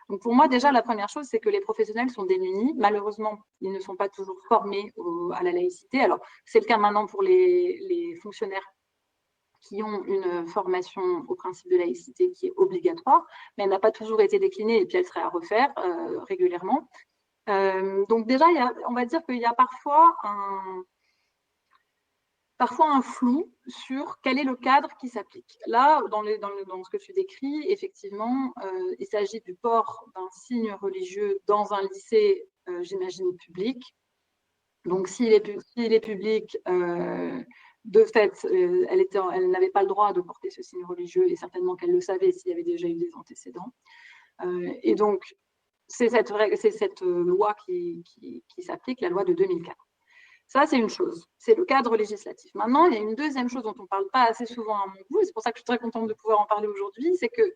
Donc pour moi, déjà, la première chose, c'est que les professionnels sont démunis. Malheureusement, ils ne sont pas toujours formés à la laïcité. Alors, c'est le cas maintenant pour les fonctionnaires qui ont une formation au principe de laïcité qui est obligatoire, mais elle n'a pas toujours été déclinée et puis elle serait à refaire régulièrement. Donc déjà, on va dire qu'il y a parfois un flou sur quel est le cadre qui s'applique. Là, dans ce que tu décris, effectivement, il s'agit du port d'un signe religieux dans un lycée, j'imagine, public. Donc, s'il est public, de fait, elle n'avait pas le droit de porter ce signe religieux et certainement qu'elle le savait s'il y avait déjà eu des antécédents. Et donc, c'est cette loi qui s'applique, la loi de 2004. Ça, c'est une chose. C'est le cadre législatif. Maintenant, il y a une deuxième chose dont on ne parle pas assez souvent à mon goût, et c'est pour ça que je suis très contente de pouvoir en parler aujourd'hui, c'est qu'il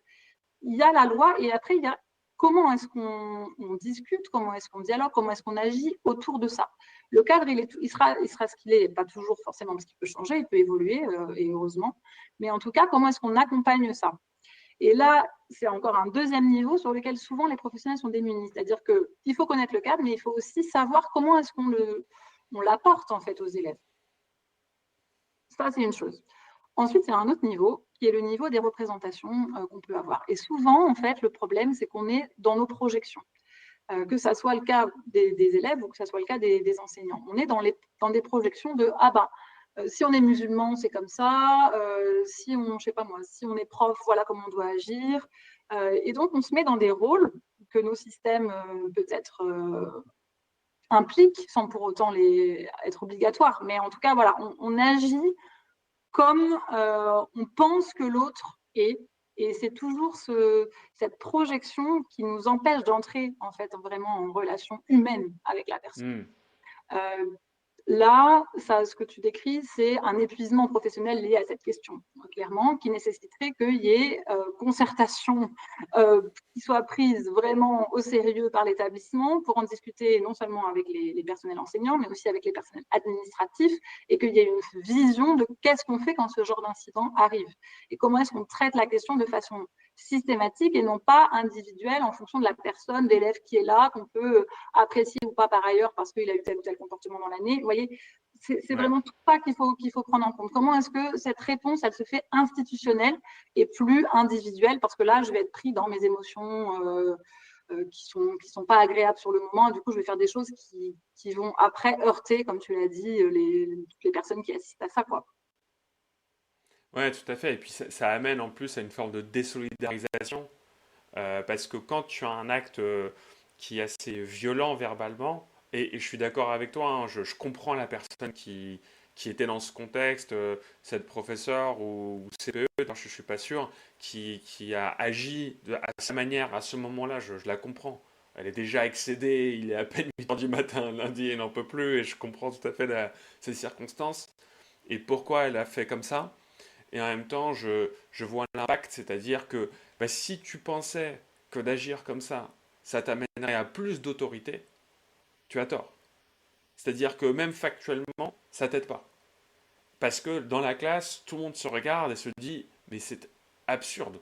y a la loi et après, il y a comment est-ce qu'on discute, comment est-ce qu'on dialogue, comment est-ce qu'on agit autour de ça. Le cadre, il sera ce qu'il est, pas toujours forcément parce qu'il peut changer, il peut évoluer, et heureusement. Mais en tout cas, comment est-ce qu'on accompagne ça? Et là, c'est encore un deuxième niveau sur lequel souvent les professionnels sont démunis. C'est-à-dire qu'il faut connaître le cadre, mais il faut aussi savoir comment est-ce on l'apporte en fait aux élèves. Ça, c'est une chose. Ensuite, il y a un autre niveau qui est le niveau des représentations qu'on peut avoir. Et souvent, en fait, le problème, c'est qu'on est dans nos projections. Que ça soit le cas des élèves ou que ça soit le cas des enseignants. On est dans des projections de ah ben, si on est musulman, c'est comme ça. Si on, je sais pas moi, si on est prof, voilà comment on doit agir. Et donc, on se met dans des rôles que nos systèmes peut-être impliquent, sans pour autant être obligatoires. Mais en tout cas, voilà, on agit comme on pense que l'autre est. Et c'est toujours cette projection qui nous empêche d'entrer en fait vraiment en relation humaine avec la personne. Hmm. Euh, Là, ça, ce que tu décris, c'est un épuisement professionnel lié à cette question, clairement, qui nécessiterait qu'il y ait concertation qui soit prise vraiment au sérieux par l'établissement pour en discuter non seulement avec les personnels enseignants, mais aussi avec les personnels administratifs, et qu'il y ait une vision de qu'est-ce qu'on fait quand ce genre d'incident arrive, et comment est-ce qu'on traite la question de façon systématique et non pas individuelle en fonction de la personne, de l'élève qui est là, qu'on peut apprécier ou pas par ailleurs parce qu'il a eu tel ou tel comportement dans l'année. Vous voyez, c'est Ouais. vraiment tout ça qu'il faut prendre en compte. Comment est-ce que cette réponse, elle se fait institutionnelle et plus individuelle? Parce que là, je vais être pris dans mes émotions qui sont pas agréables sur le moment. Et du coup, je vais faire des choses qui vont après heurter, comme tu l'as dit, toutes les personnes qui assistent à ça, quoi. Ouais, tout à fait. Et puis ça amène en plus à une forme de désolidarisation, parce que quand tu as un acte qui est assez violent verbalement, et je suis d'accord avec toi, hein, je comprends la personne qui était dans ce contexte, cette professeure ou CPE, je ne suis pas sûr, qui a agi à sa manière à ce moment-là, je la comprends. Elle est déjà excédée, il est à peine 8 heures du matin lundi, elle n'en peut plus, et je comprends tout à fait ces circonstances et pourquoi elle a fait comme ça. Et en même temps, je vois l'impact, c'est-à-dire que bah, si tu pensais que d'agir comme ça t'amènerait à plus d'autorité, tu as tort. C'est-à-dire que même factuellement, ça t'aide pas. Parce que dans la classe, tout le monde se regarde et se dit, mais c'est absurde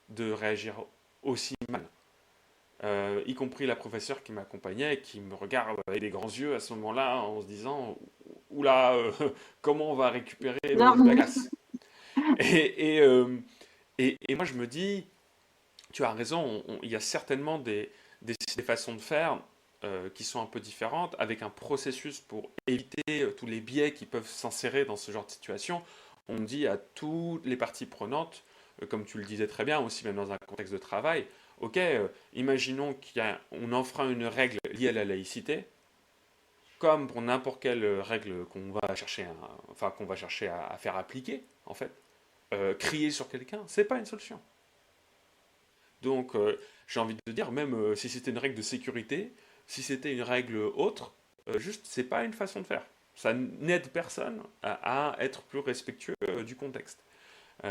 de réagir aussi mal. Y compris la professeure qui m'accompagnait, qui me regarde avec des grands yeux à ce moment-là, en se disant, oula, comment on va récupérer la Bienvenue. classe? Et, et, euh, et moi, je me dis, tu as raison, il y a certainement des façons de faire qui sont un peu différentes, avec un processus pour éviter tous les biais qui peuvent s'insérer dans ce genre de situation. On dit à toutes les parties prenantes, comme tu le disais très bien, aussi même dans un contexte de travail, ok, imaginons qu'on enfreint une règle liée à la laïcité, comme pour n'importe quelle règle qu'on va chercher à faire appliquer, en fait. Crier sur quelqu'un, c'est pas une solution. Donc, j'ai envie de dire, même si c'était une règle de sécurité, si c'était une règle autre, juste, c'est pas une façon de faire. Ça n'aide personne à être plus respectueux du contexte.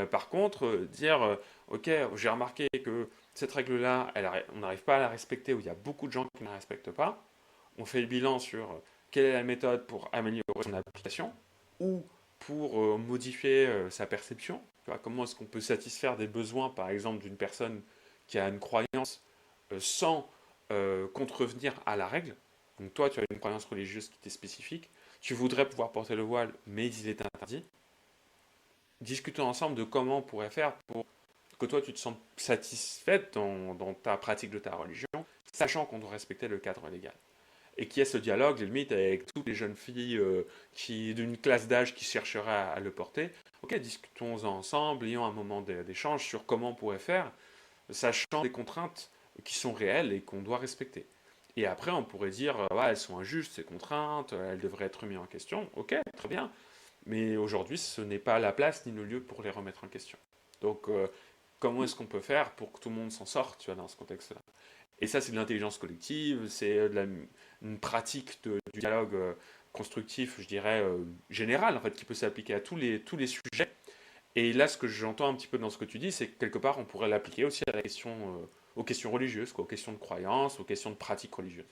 Par contre, dire, ok, j'ai remarqué que cette règle-là, on n'arrive pas à la respecter, ou il y a beaucoup de gens qui ne la respectent pas, on fait le bilan sur quelle est la méthode pour améliorer son application, ou pour modifier sa perception. Tu vois, comment est-ce qu'on peut satisfaire des besoins, par exemple, d'une personne qui a une croyance sans contrevenir à la règle. Donc toi, tu as une croyance religieuse qui t'est spécifique. Tu voudrais pouvoir porter le voile, mais il est interdit. Discutons ensemble de comment on pourrait faire pour que toi, tu te sentes satisfaite dans ta pratique de ta religion, sachant qu'on doit respecter le cadre légal. Et qu'il y ait ce dialogue, limite, avec toutes les jeunes filles d'une classe d'âge qui chercheraient à le porter. Ok, discutons ensemble, ayons un moment d'échange sur comment on pourrait faire, sachant les contraintes qui sont réelles et qu'on doit respecter. Et après, on pourrait dire, ouais, elles sont injustes, ces contraintes, elles devraient être remises en question. Ok, très bien. Mais aujourd'hui, ce n'est pas la place ni le lieu pour les remettre en question. Donc, comment est-ce qu'on peut faire pour que tout le monde s'en sorte, tu vois, dans ce contexte-là? Et ça, c'est de l'intelligence collective, c'est une pratique du dialogue constructif, je dirais, général, en fait, qui peut s'appliquer à tous les sujets. Et là, ce que j'entends un petit peu dans ce que tu dis, c'est que quelque part, on pourrait l'appliquer aussi à la question, aux questions religieuses, quoi, aux questions de croyance, aux questions de pratique religieuse.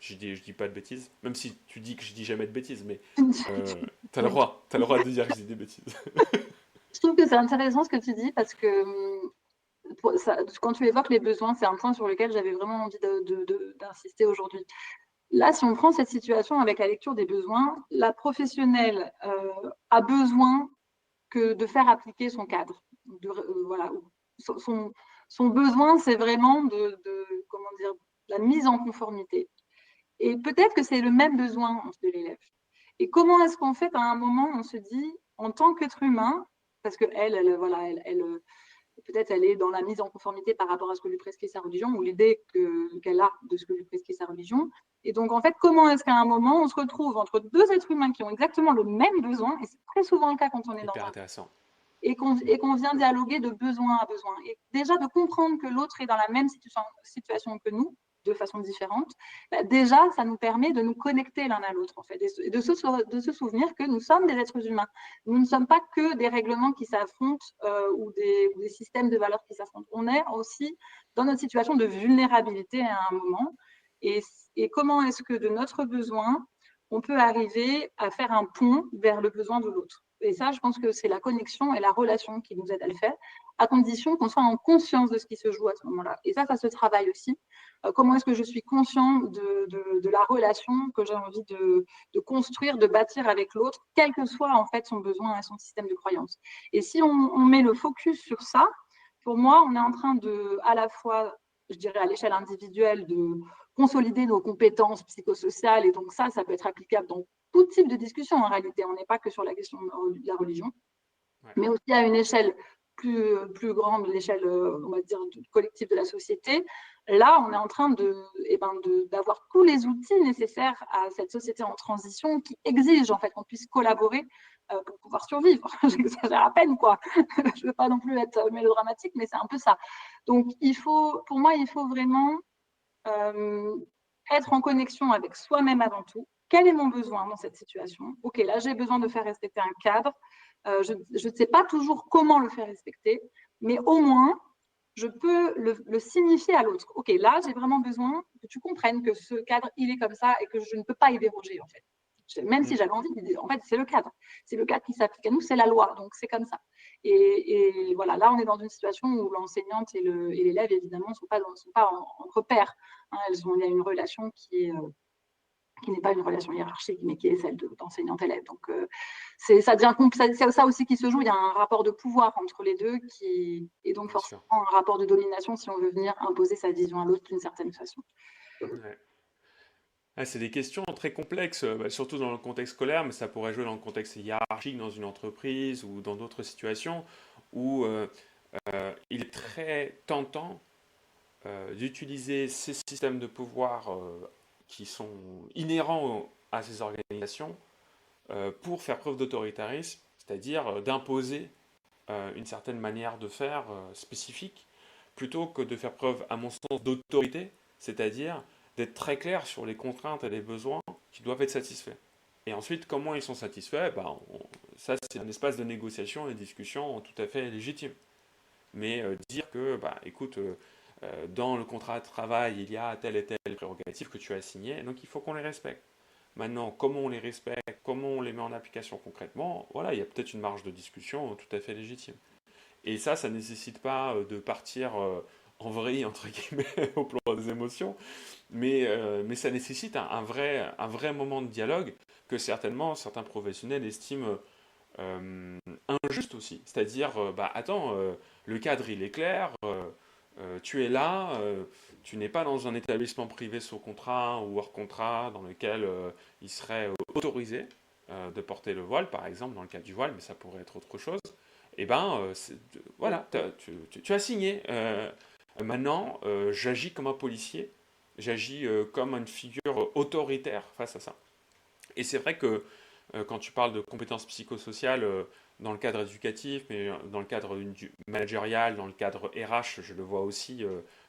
Je dis pas de bêtises, même si tu dis que je dis jamais de bêtises, mais t'as le droit de dire que je dis des bêtises. Je trouve que c'est intéressant ce que tu dis parce que quand tu évoques les besoins, c'est un point sur lequel j'avais vraiment envie d'insister aujourd'hui. Là, si on prend cette situation avec la lecture des besoins, la professionnelle a besoin de faire appliquer son cadre. Voilà. Son, son besoin, c'est vraiment comment dire, la mise en conformité. Et peut-être que c'est le même besoin de l'élève. Et comment est-ce qu'on fait à un moment, on se dit, en tant qu'être humain, parce que peut-être elle est dans la mise en conformité par rapport à ce que lui prescrit sa religion ou l'idée qu'elle a de ce que lui prescrit sa religion. Et donc, en fait, comment est-ce qu'à un moment, on se retrouve entre deux êtres humains qui ont exactement le même besoin, et c'est très souvent le cas quand on est dans Hyper un intéressant. et qu'on vient dialoguer de besoin à besoin. Et déjà, de comprendre que l'autre est dans la même situation que nous, de façon différente, bah déjà, ça nous permet de nous connecter l'un à l'autre, en fait, et de se souvenir que nous sommes des êtres humains. Nous ne sommes pas que des règlements qui s'affrontent ou des systèmes de valeurs qui s'affrontent. On est aussi dans notre situation de vulnérabilité à un moment. Et comment est-ce que de notre besoin, on peut arriver à faire un pont vers le besoin de l'autre. Et ça, je pense que c'est la connexion et la relation qui nous aident à le faire, à condition qu'on soit en conscience de ce qui se joue à ce moment-là. Et ça se travaille aussi. Comment est-ce que je suis conscient de la relation que j'ai envie de construire, de bâtir avec l'autre, quel que soit en fait son besoin et son système de croyance. Et si on met le focus sur ça, pour moi, on est en train de, à la fois, je dirais à l'échelle individuelle, de consolider nos compétences psychosociales. Et donc ça peut être applicable dans tout type de discussion en réalité. On n'est pas que sur la question de la religion, Ouais. mais aussi à une échelle plus grande, l'échelle, on va dire, collective de la société. Là, on est en train d'avoir tous les outils nécessaires à cette société en transition qui exige en fait qu'on puisse collaborer pour pouvoir survivre. J'exagère à peine, quoi. Je ne veux pas non plus être mélodramatique, mais c'est un peu ça. Donc, pour moi, il faut vraiment être en connexion avec soi-même avant tout. Quel est mon besoin dans cette situation? Ok, là, j'ai besoin de faire respecter un cadre. Je ne sais pas toujours comment le faire respecter, mais au moins, je peux le signifier à l'autre. OK, là, j'ai vraiment besoin que tu comprennes que ce cadre, il est comme ça et que je ne peux pas y déroger, en fait. Même si j'avais envie, en fait, c'est le cadre. C'est le cadre qui s'applique à nous, c'est la loi, donc c'est comme ça. Et voilà, là, on est dans une situation où l'enseignante et l'élève, évidemment, ne sont pas entre pairs. Hein, il y a une relation qui n'est pas une relation hiérarchique, mais qui est celle d'enseignante-élève. Donc, c'est ça aussi qui se joue. Il y a un rapport de pouvoir entre les deux, et donc Bien sûr. forcément un rapport de domination si on veut venir imposer sa vision à l'autre d'une certaine façon. Ouais. Ah, c'est des questions très complexes, surtout dans le contexte scolaire, mais ça pourrait jouer dans le contexte hiérarchique, dans une entreprise ou dans d'autres situations où il est très tentant d'utiliser ces systèmes de pouvoir qui sont inhérents à ces organisations pour faire preuve d'autoritarisme, c'est-à-dire d'imposer une certaine manière de faire spécifique, plutôt que de faire preuve, à mon sens, d'autorité, c'est-à-dire d'être très clair sur les contraintes et les besoins qui doivent être satisfaits. Et ensuite, comment ils sont satisfaits, ça c'est un espace de négociation et de discussion tout à fait légitime. Mais dire que, écoute, dans le contrat de travail, il y a telle et telle prérogative que tu as signées, donc il faut qu'on les respecte. Maintenant, comment on les respecte, comment on les met en application concrètement, voilà, il y a peut-être une marge de discussion tout à fait légitime. Et ça nécessite pas de partir en vrille, entre guillemets, au plan des émotions, mais ça nécessite un vrai moment de dialogue que certainement certains professionnels estiment injuste aussi. C'est-à-dire, attends, le cadre il est clair, tu es là, tu n'es pas dans un établissement privé sous contrat ou hors contrat dans lequel il serait autorisé de porter le voile, par exemple, dans le cadre du voile, mais ça pourrait être autre chose. Et ben, voilà, tu as signé. Maintenant, j'agis comme un policier, j'agis comme une figure autoritaire face à ça. Et c'est vrai que quand tu parles de compétences psychosociales dans le cadre éducatif, mais dans le cadre managérial, dans le cadre RH, je le vois aussi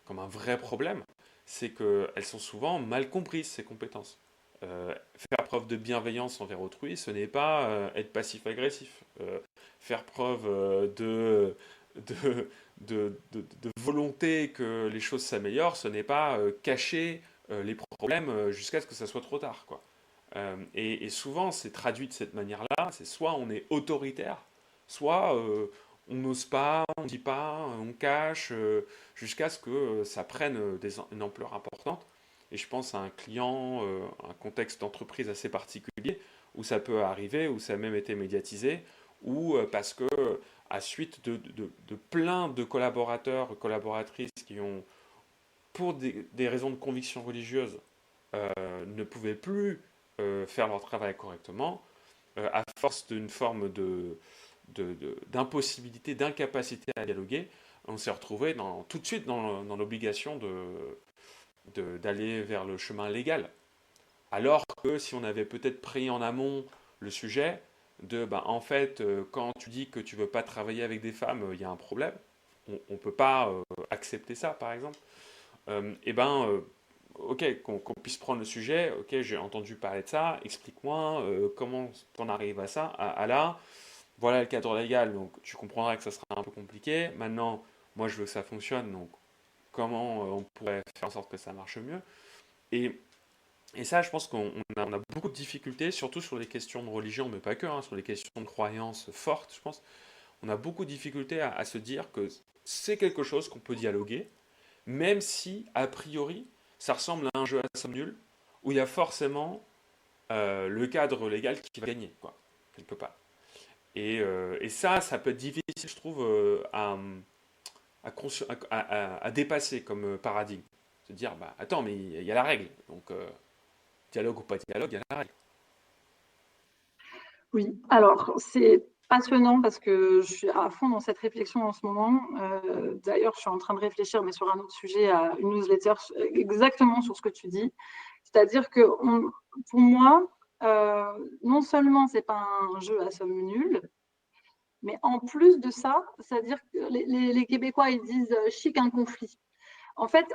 comme un vrai problème, c'est qu'elles sont souvent mal comprises, ces compétences. Faire preuve de bienveillance envers autrui, ce n'est pas être passif-agressif. Faire preuve de, de volonté que les choses s'améliorent, ce n'est pas cacher les problèmes jusqu'à ce que ça soit trop tard, quoi. Et souvent, c'est traduit de cette manière-là. C'est soit on est autoritaire, soit on n'ose pas, on ne dit pas, on cache, jusqu'à ce que ça prenne une ampleur importante. Et je pense à un client, un contexte d'entreprise assez particulier, où ça peut arriver, où ça a même été médiatisé, ou parce que à suite de plein de collaborateurs, collaboratrices qui ont, pour des raisons de conviction religieuse, ne pouvaient plus faire leur travail correctement, à force d'une forme d'impossibilité, d'incapacité à dialoguer, on s'est retrouvé tout de suite dans l'obligation d'aller vers le chemin légal. Alors que si on avait peut-être pris en amont le sujet en fait, quand tu dis que tu veux pas travailler avec des femmes, il y a un problème. On ne peut pas accepter ça, par exemple. Et ben, ok, qu'on puisse prendre le sujet, ok, j'ai entendu parler de ça, explique-moi comment on arrive à ça, à là, voilà le cadre légal, donc tu comprendras que ça sera un peu compliqué. Maintenant, moi je veux que ça fonctionne, donc comment on pourrait faire en sorte que ça marche mieux. Et, et ça, je pense on a beaucoup de difficultés, surtout sur les questions de religion, mais pas que, hein, sur les questions de croyances fortes, je pense. On a beaucoup de difficultés à se dire que c'est quelque chose qu'on peut dialoguer, même si, a priori, ça ressemble à un jeu à somme nulle, où il y a forcément le cadre légal qui va gagner, quoi, quelque part. Et ça peut être difficile, je trouve, à dépasser comme paradigme. Se dire, attends, mais il y a la règle, donc dialogue ou pas dialogue, il y a la règle. Oui, alors c'est passionnant parce que je suis à fond dans cette réflexion en ce moment. D'ailleurs, je suis en train de réfléchir, mais sur un autre sujet, à une newsletter exactement sur ce que tu dis. C'est-à-dire que pour moi, non seulement c'est pas un jeu à somme nulle, mais en plus de ça, c'est-à-dire que les Québécois ils disent chic un conflit. En fait,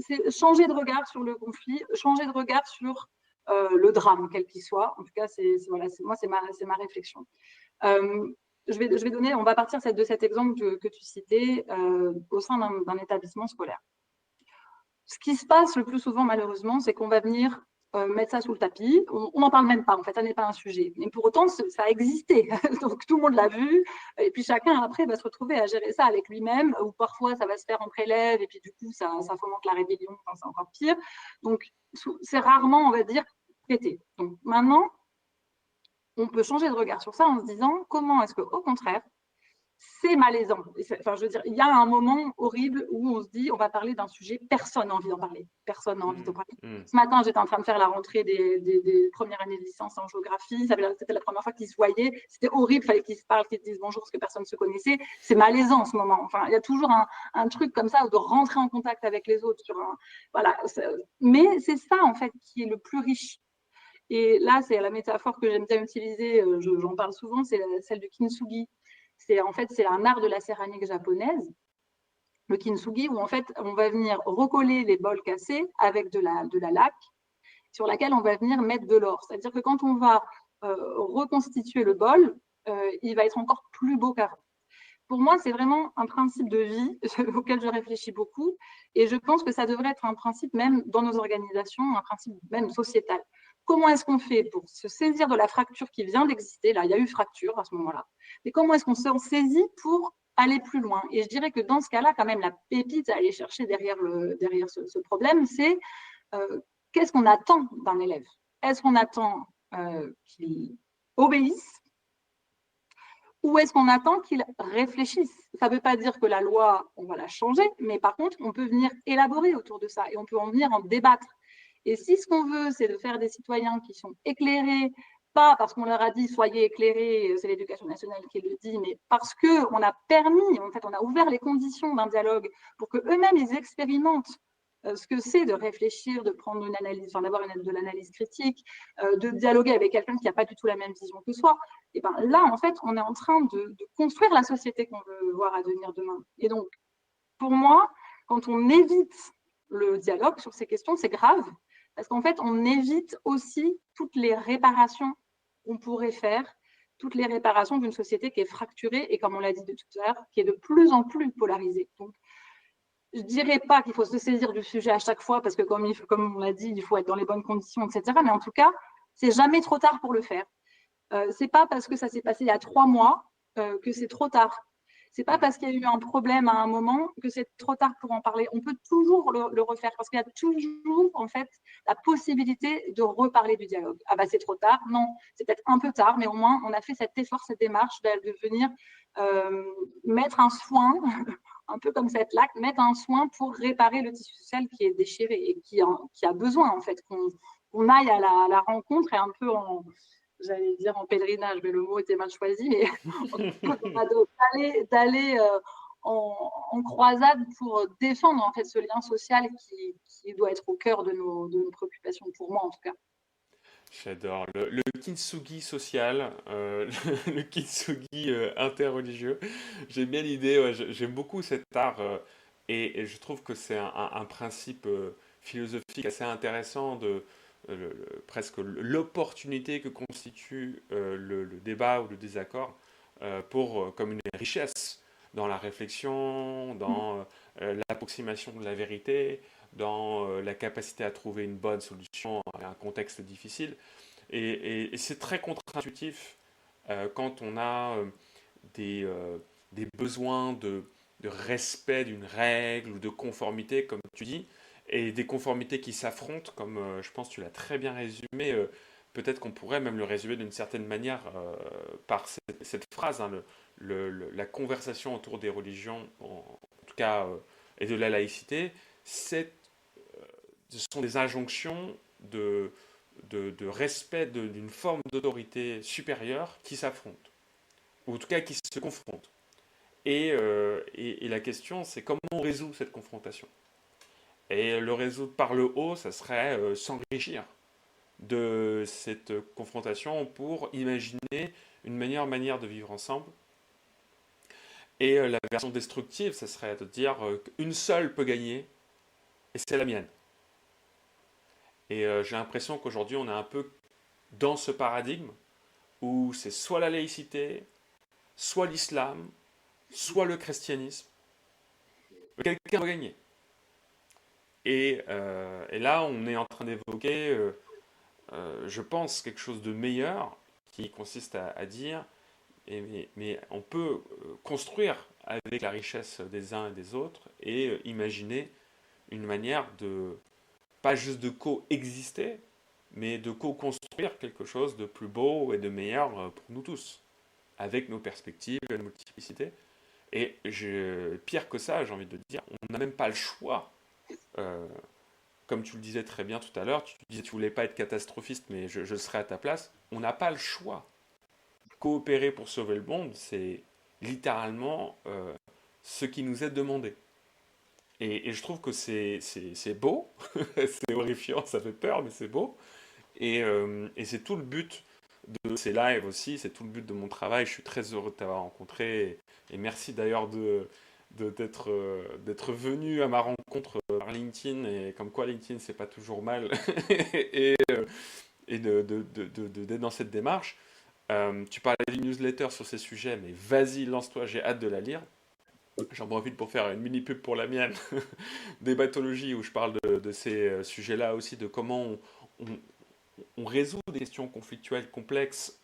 c'est changer de regard sur le conflit, changer de regard sur le drame, quel qu'il soit. En tout cas, moi, c'est ma réflexion. je vais donner, on va partir de cet exemple que tu citais au sein d'un établissement scolaire. Ce qui se passe le plus souvent, malheureusement, c'est qu'on va venir mettre ça sous le tapis. On n'en parle même pas, en fait, ça n'est pas un sujet. Mais pour autant, ça a existé. Donc tout le monde l'a vu. Et puis chacun, après, va se retrouver à gérer ça avec lui-même, ou parfois ça va se faire entre élèves, et puis du coup, ça fomente la rébellion, enfin, c'est encore pire. Donc c'est rarement, on va dire, traité. Donc maintenant, on peut changer de regard sur ça en se disant comment est-ce qu'au contraire, c'est malaisant. Enfin, je veux dire, il y a un moment horrible où on se dit, on va parler d'un sujet, personne n'a envie d'en parler. Personne n'a envie d'en parler. Ce matin, j'étais en train de faire la rentrée des premières années de licence en géographie. C'était la première fois qu'ils se voyaient. C'était horrible. Il fallait qu'ils se parlent, qu'ils se disent bonjour parce que personne ne se connaissait. C'est malaisant en ce moment. Enfin, il y a toujours un truc comme ça de rentrer en contact avec les autres. Voilà. Mais c'est ça, en fait, qui est le plus riche. Et là, c'est la métaphore que j'aime bien utiliser, j'en parle souvent, c'est celle du kintsugi. C'est un art de la céramique japonaise, le kintsugi, où en fait, on va venir recoller les bols cassés avec de la laque sur laquelle on va venir mettre de l'or. C'est-à-dire que quand on va reconstituer le bol, il va être encore plus beau qu'avant. Pour moi, c'est vraiment un principe de vie auquel je réfléchis beaucoup et je pense que ça devrait être un principe même dans nos organisations, un principe même sociétal. Comment est-ce qu'on fait pour se saisir de la fracture qui vient d'exister? Là, il y a eu fracture à ce moment-là. Mais comment est-ce qu'on s'en saisit pour aller plus loin? Et je dirais que dans ce cas-là, quand même, la pépite à aller chercher derrière ce problème, c'est qu'est-ce qu'on attend d'un élève? Est-ce qu'on attend qu'il obéisse ou est-ce qu'on attend qu'il réfléchisse? Ça ne veut pas dire que la loi, on va la changer, mais par contre, on peut venir élaborer autour de ça et on peut en venir en débattre. Et si ce qu'on veut, c'est de faire des citoyens qui sont éclairés, pas parce qu'on leur a dit soyez éclairés, c'est l'éducation nationale qui le dit, mais parce qu'on a permis, en fait, on a ouvert les conditions d'un dialogue pour qu'eux-mêmes, ils expérimentent ce que c'est de réfléchir, de prendre une analyse, enfin, d'avoir de l'analyse critique, de dialoguer avec quelqu'un qui n'a pas du tout la même vision que soi. Et ben là, en fait, on est en train de construire la société qu'on veut voir advenir demain. Et donc, pour moi, quand on évite le dialogue sur ces questions, c'est grave, parce qu'en fait, on évite aussi toutes les réparations qu'on pourrait faire, toutes les réparations d'une société qui est fracturée et, comme on l'a dit de tout à l'heure, qui est de plus en plus polarisée. Donc, je ne dirais pas qu'il faut se saisir du sujet à chaque fois, parce que comme on l'a dit, il faut être dans les bonnes conditions, etc. Mais en tout cas, c'est jamais trop tard pour le faire. C'est pas parce que ça s'est passé il y a 3 mois que c'est trop tard. C'est pas parce qu'il y a eu un problème à un moment que c'est trop tard pour en parler. On peut toujours le refaire parce qu'il y a toujours en fait la possibilité de reparler du dialogue. Ah bah c'est trop tard, non, c'est peut-être un peu tard, mais au moins on a fait cet effort, cette démarche de venir mettre un soin, un peu comme cette laque, mettre un soin pour réparer le tissu social qui est déchiré et qui a besoin en fait qu'on aille à la rencontre et un peu j'allais dire en pèlerinage, mais le mot était mal choisi, mais d'aller en croisade pour défendre en fait ce lien social qui doit être au cœur de nos préoccupations, pour moi en tout cas. J'adore le kintsugi social, le kintsugi interreligieux. J'aime bien l'idée, ouais, j'aime beaucoup cet art et je trouve que c'est un principe philosophique assez intéressant de presque l'opportunité que constitue le débat ou le désaccord comme une richesse dans la réflexion, dans l'approximation de la vérité, dans la capacité à trouver une bonne solution à un contexte difficile. Et c'est très contre-intuitif quand on a des besoins de respect d'une règle ou de conformité, comme tu dis, et des conformités qui s'affrontent, comme je pense que tu l'as très bien résumé. Peut-être qu'on pourrait même le résumer d'une certaine manière par cette phrase, hein, la conversation autour des religions, en tout cas, et de la laïcité, ce sont des injonctions de respect d'une forme d'autorité supérieure qui s'affrontent, ou en tout cas qui se confrontent. Et la question, c'est comment on résout cette confrontation. Et le résoudre par le haut, ça serait s'enrichir de cette confrontation pour imaginer une meilleure manière de vivre ensemble. Et la version destructive, ça serait de dire qu'une seule peut gagner, et c'est la mienne. Et j'ai l'impression qu'aujourd'hui, on est un peu dans ce paradigme où c'est soit la laïcité, soit l'islam, soit le christianisme. Quelqu'un va gagner. Et là, on est en train d'évoquer, je pense, quelque chose de meilleur qui consiste à dire, mais on peut construire avec la richesse des uns et des autres et imaginer une manière de, pas juste de coexister, mais de co-construire quelque chose de plus beau et de meilleur pour nous tous, avec nos perspectives et nos multiplicités. Et pire que ça, j'ai envie de dire, on n'a même pas le choix. Euh, Comme tu le disais très bien tout à l'heure, tu disais que tu voulais pas être catastrophiste, mais je serai à ta place. On n'a pas le choix. Coopérer pour sauver le monde, c'est littéralement ce qui nous est demandé. Et je trouve que c'est beau, c'est horrifiant, ça fait peur, mais c'est beau. Et c'est tout le but de ces lives aussi, c'est tout le but de mon travail. Je suis très heureux de t'avoir rencontré et merci d'ailleurs d'être venu à ma rencontre par LinkedIn et comme quoi LinkedIn c'est pas toujours mal et, d'être dans cette démarche. Tu parlais d'une newsletter sur ces sujets, mais vas-y, lance-toi, j'ai hâte de la lire. J'en profite pour faire une mini pub pour la mienne, des pathologies, où je parle de ces sujets-là aussi, de comment on, on résout des questions conflictuelles complexes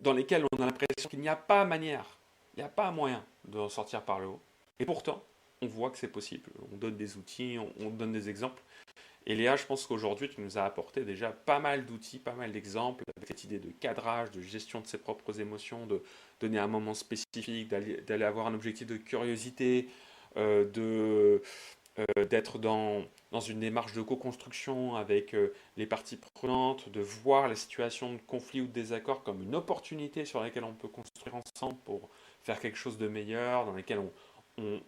dans lesquelles on a l'impression qu'il n'y a pas manière, il n'y a pas moyen d'en sortir par le haut. Et pourtant, on voit que c'est possible. On donne des outils, on donne des exemples. Et Léa, je pense qu'aujourd'hui, tu nous as apporté déjà pas mal d'outils, pas mal d'exemples, avec cette idée de cadrage, de gestion de ses propres émotions, de donner un moment spécifique, d'aller avoir un objectif de curiosité, de d'être dans une démarche de co-construction avec les parties prenantes, de voir la situation de conflit ou de désaccord comme une opportunité sur laquelle on peut construire ensemble pour faire quelque chose de meilleur, dans laquelle on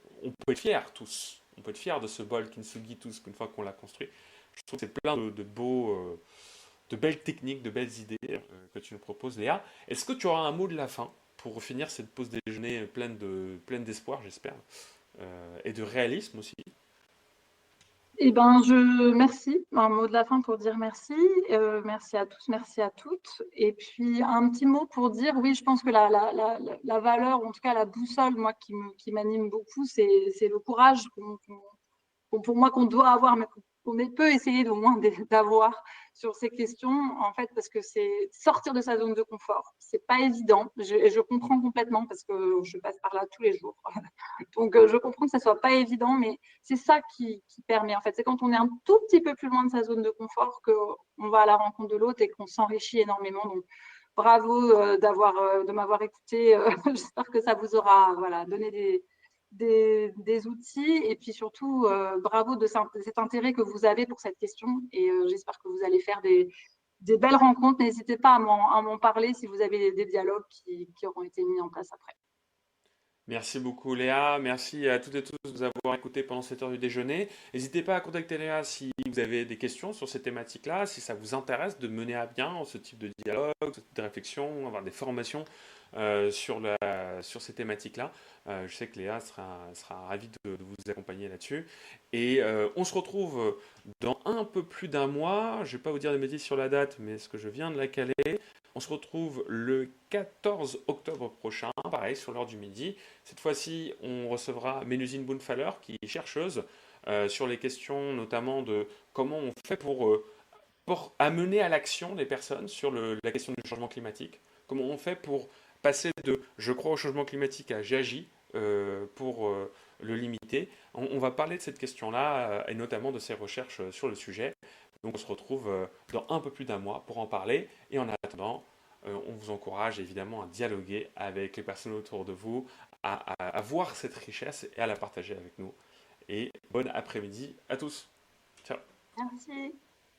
peut être fiers tous. On peut être fiers de ce bol Kintsugi tous une fois qu'on l'a construit. Je trouve que c'est plein de belles techniques, de belles idées que tu nous proposes, Léa. Est-ce que tu auras un mot de la fin pour finir cette pause déjeuner pleine d'espoir, j'espère, et de réalisme aussi? Eh ben, merci. Un mot de la fin pour dire merci. Merci à tous, merci à toutes. Et puis, un petit mot pour dire, oui, je pense que la valeur, ou en tout cas la boussole, moi, qui m'anime beaucoup, c'est le courage pour moi qu'on doit avoir, mais qu'on peut essayer au moins d'avoir sur ces questions, en fait, parce que c'est sortir de sa zone de confort. C'est pas évident. Je comprends complètement parce que je passe par là tous les jours. Donc, je comprends que ça soit pas évident, mais c'est ça qui permet, en fait. C'est quand on est un tout petit peu plus loin de sa zone de confort qu'on va à la rencontre de l'autre et qu'on s'enrichit énormément. Donc, bravo de m'avoir écouté. J'espère que ça vous aura voilà, donné des outils et puis surtout, bravo de cet intérêt que vous avez pour cette question et j'espère que vous allez faire des belles rencontres. N'hésitez pas à m'en parler si vous avez des dialogues qui auront été mis en place après. Merci beaucoup Léa, merci à toutes et tous de nous avoir écoutés pendant cette heure du déjeuner. N'hésitez pas à contacter Léa si vous avez des questions sur ces thématiques-là, si ça vous intéresse de mener à bien ce type de dialogue, ce type de réflexion, avoir des formations sur ces thématiques-là. Je sais que Léa sera ravie de vous accompagner là-dessus. Et on se retrouve dans un peu plus d'un mois. Je ne vais pas vous dire des bêtises sur la date, mais ce que je viens de la caler. On se retrouve le 14 octobre prochain, pareil, sur l'heure du midi. Cette fois-ci, on recevra Mélusine Bounfaller, qui est chercheuse sur les questions notamment de comment on fait pour amener à l'action les personnes sur la question du changement climatique. Comment on fait pour passer de je crois au changement climatique à j'agis pour le limiter. On va parler de cette question-là et notamment de ses recherches sur le sujet. Donc on se retrouve dans un peu plus d'un mois pour en parler. Et en attendant, on vous encourage évidemment à dialoguer avec les personnes autour de vous, à voir cette richesse et à la partager avec nous. Et bon après-midi à tous. Ciao. Merci.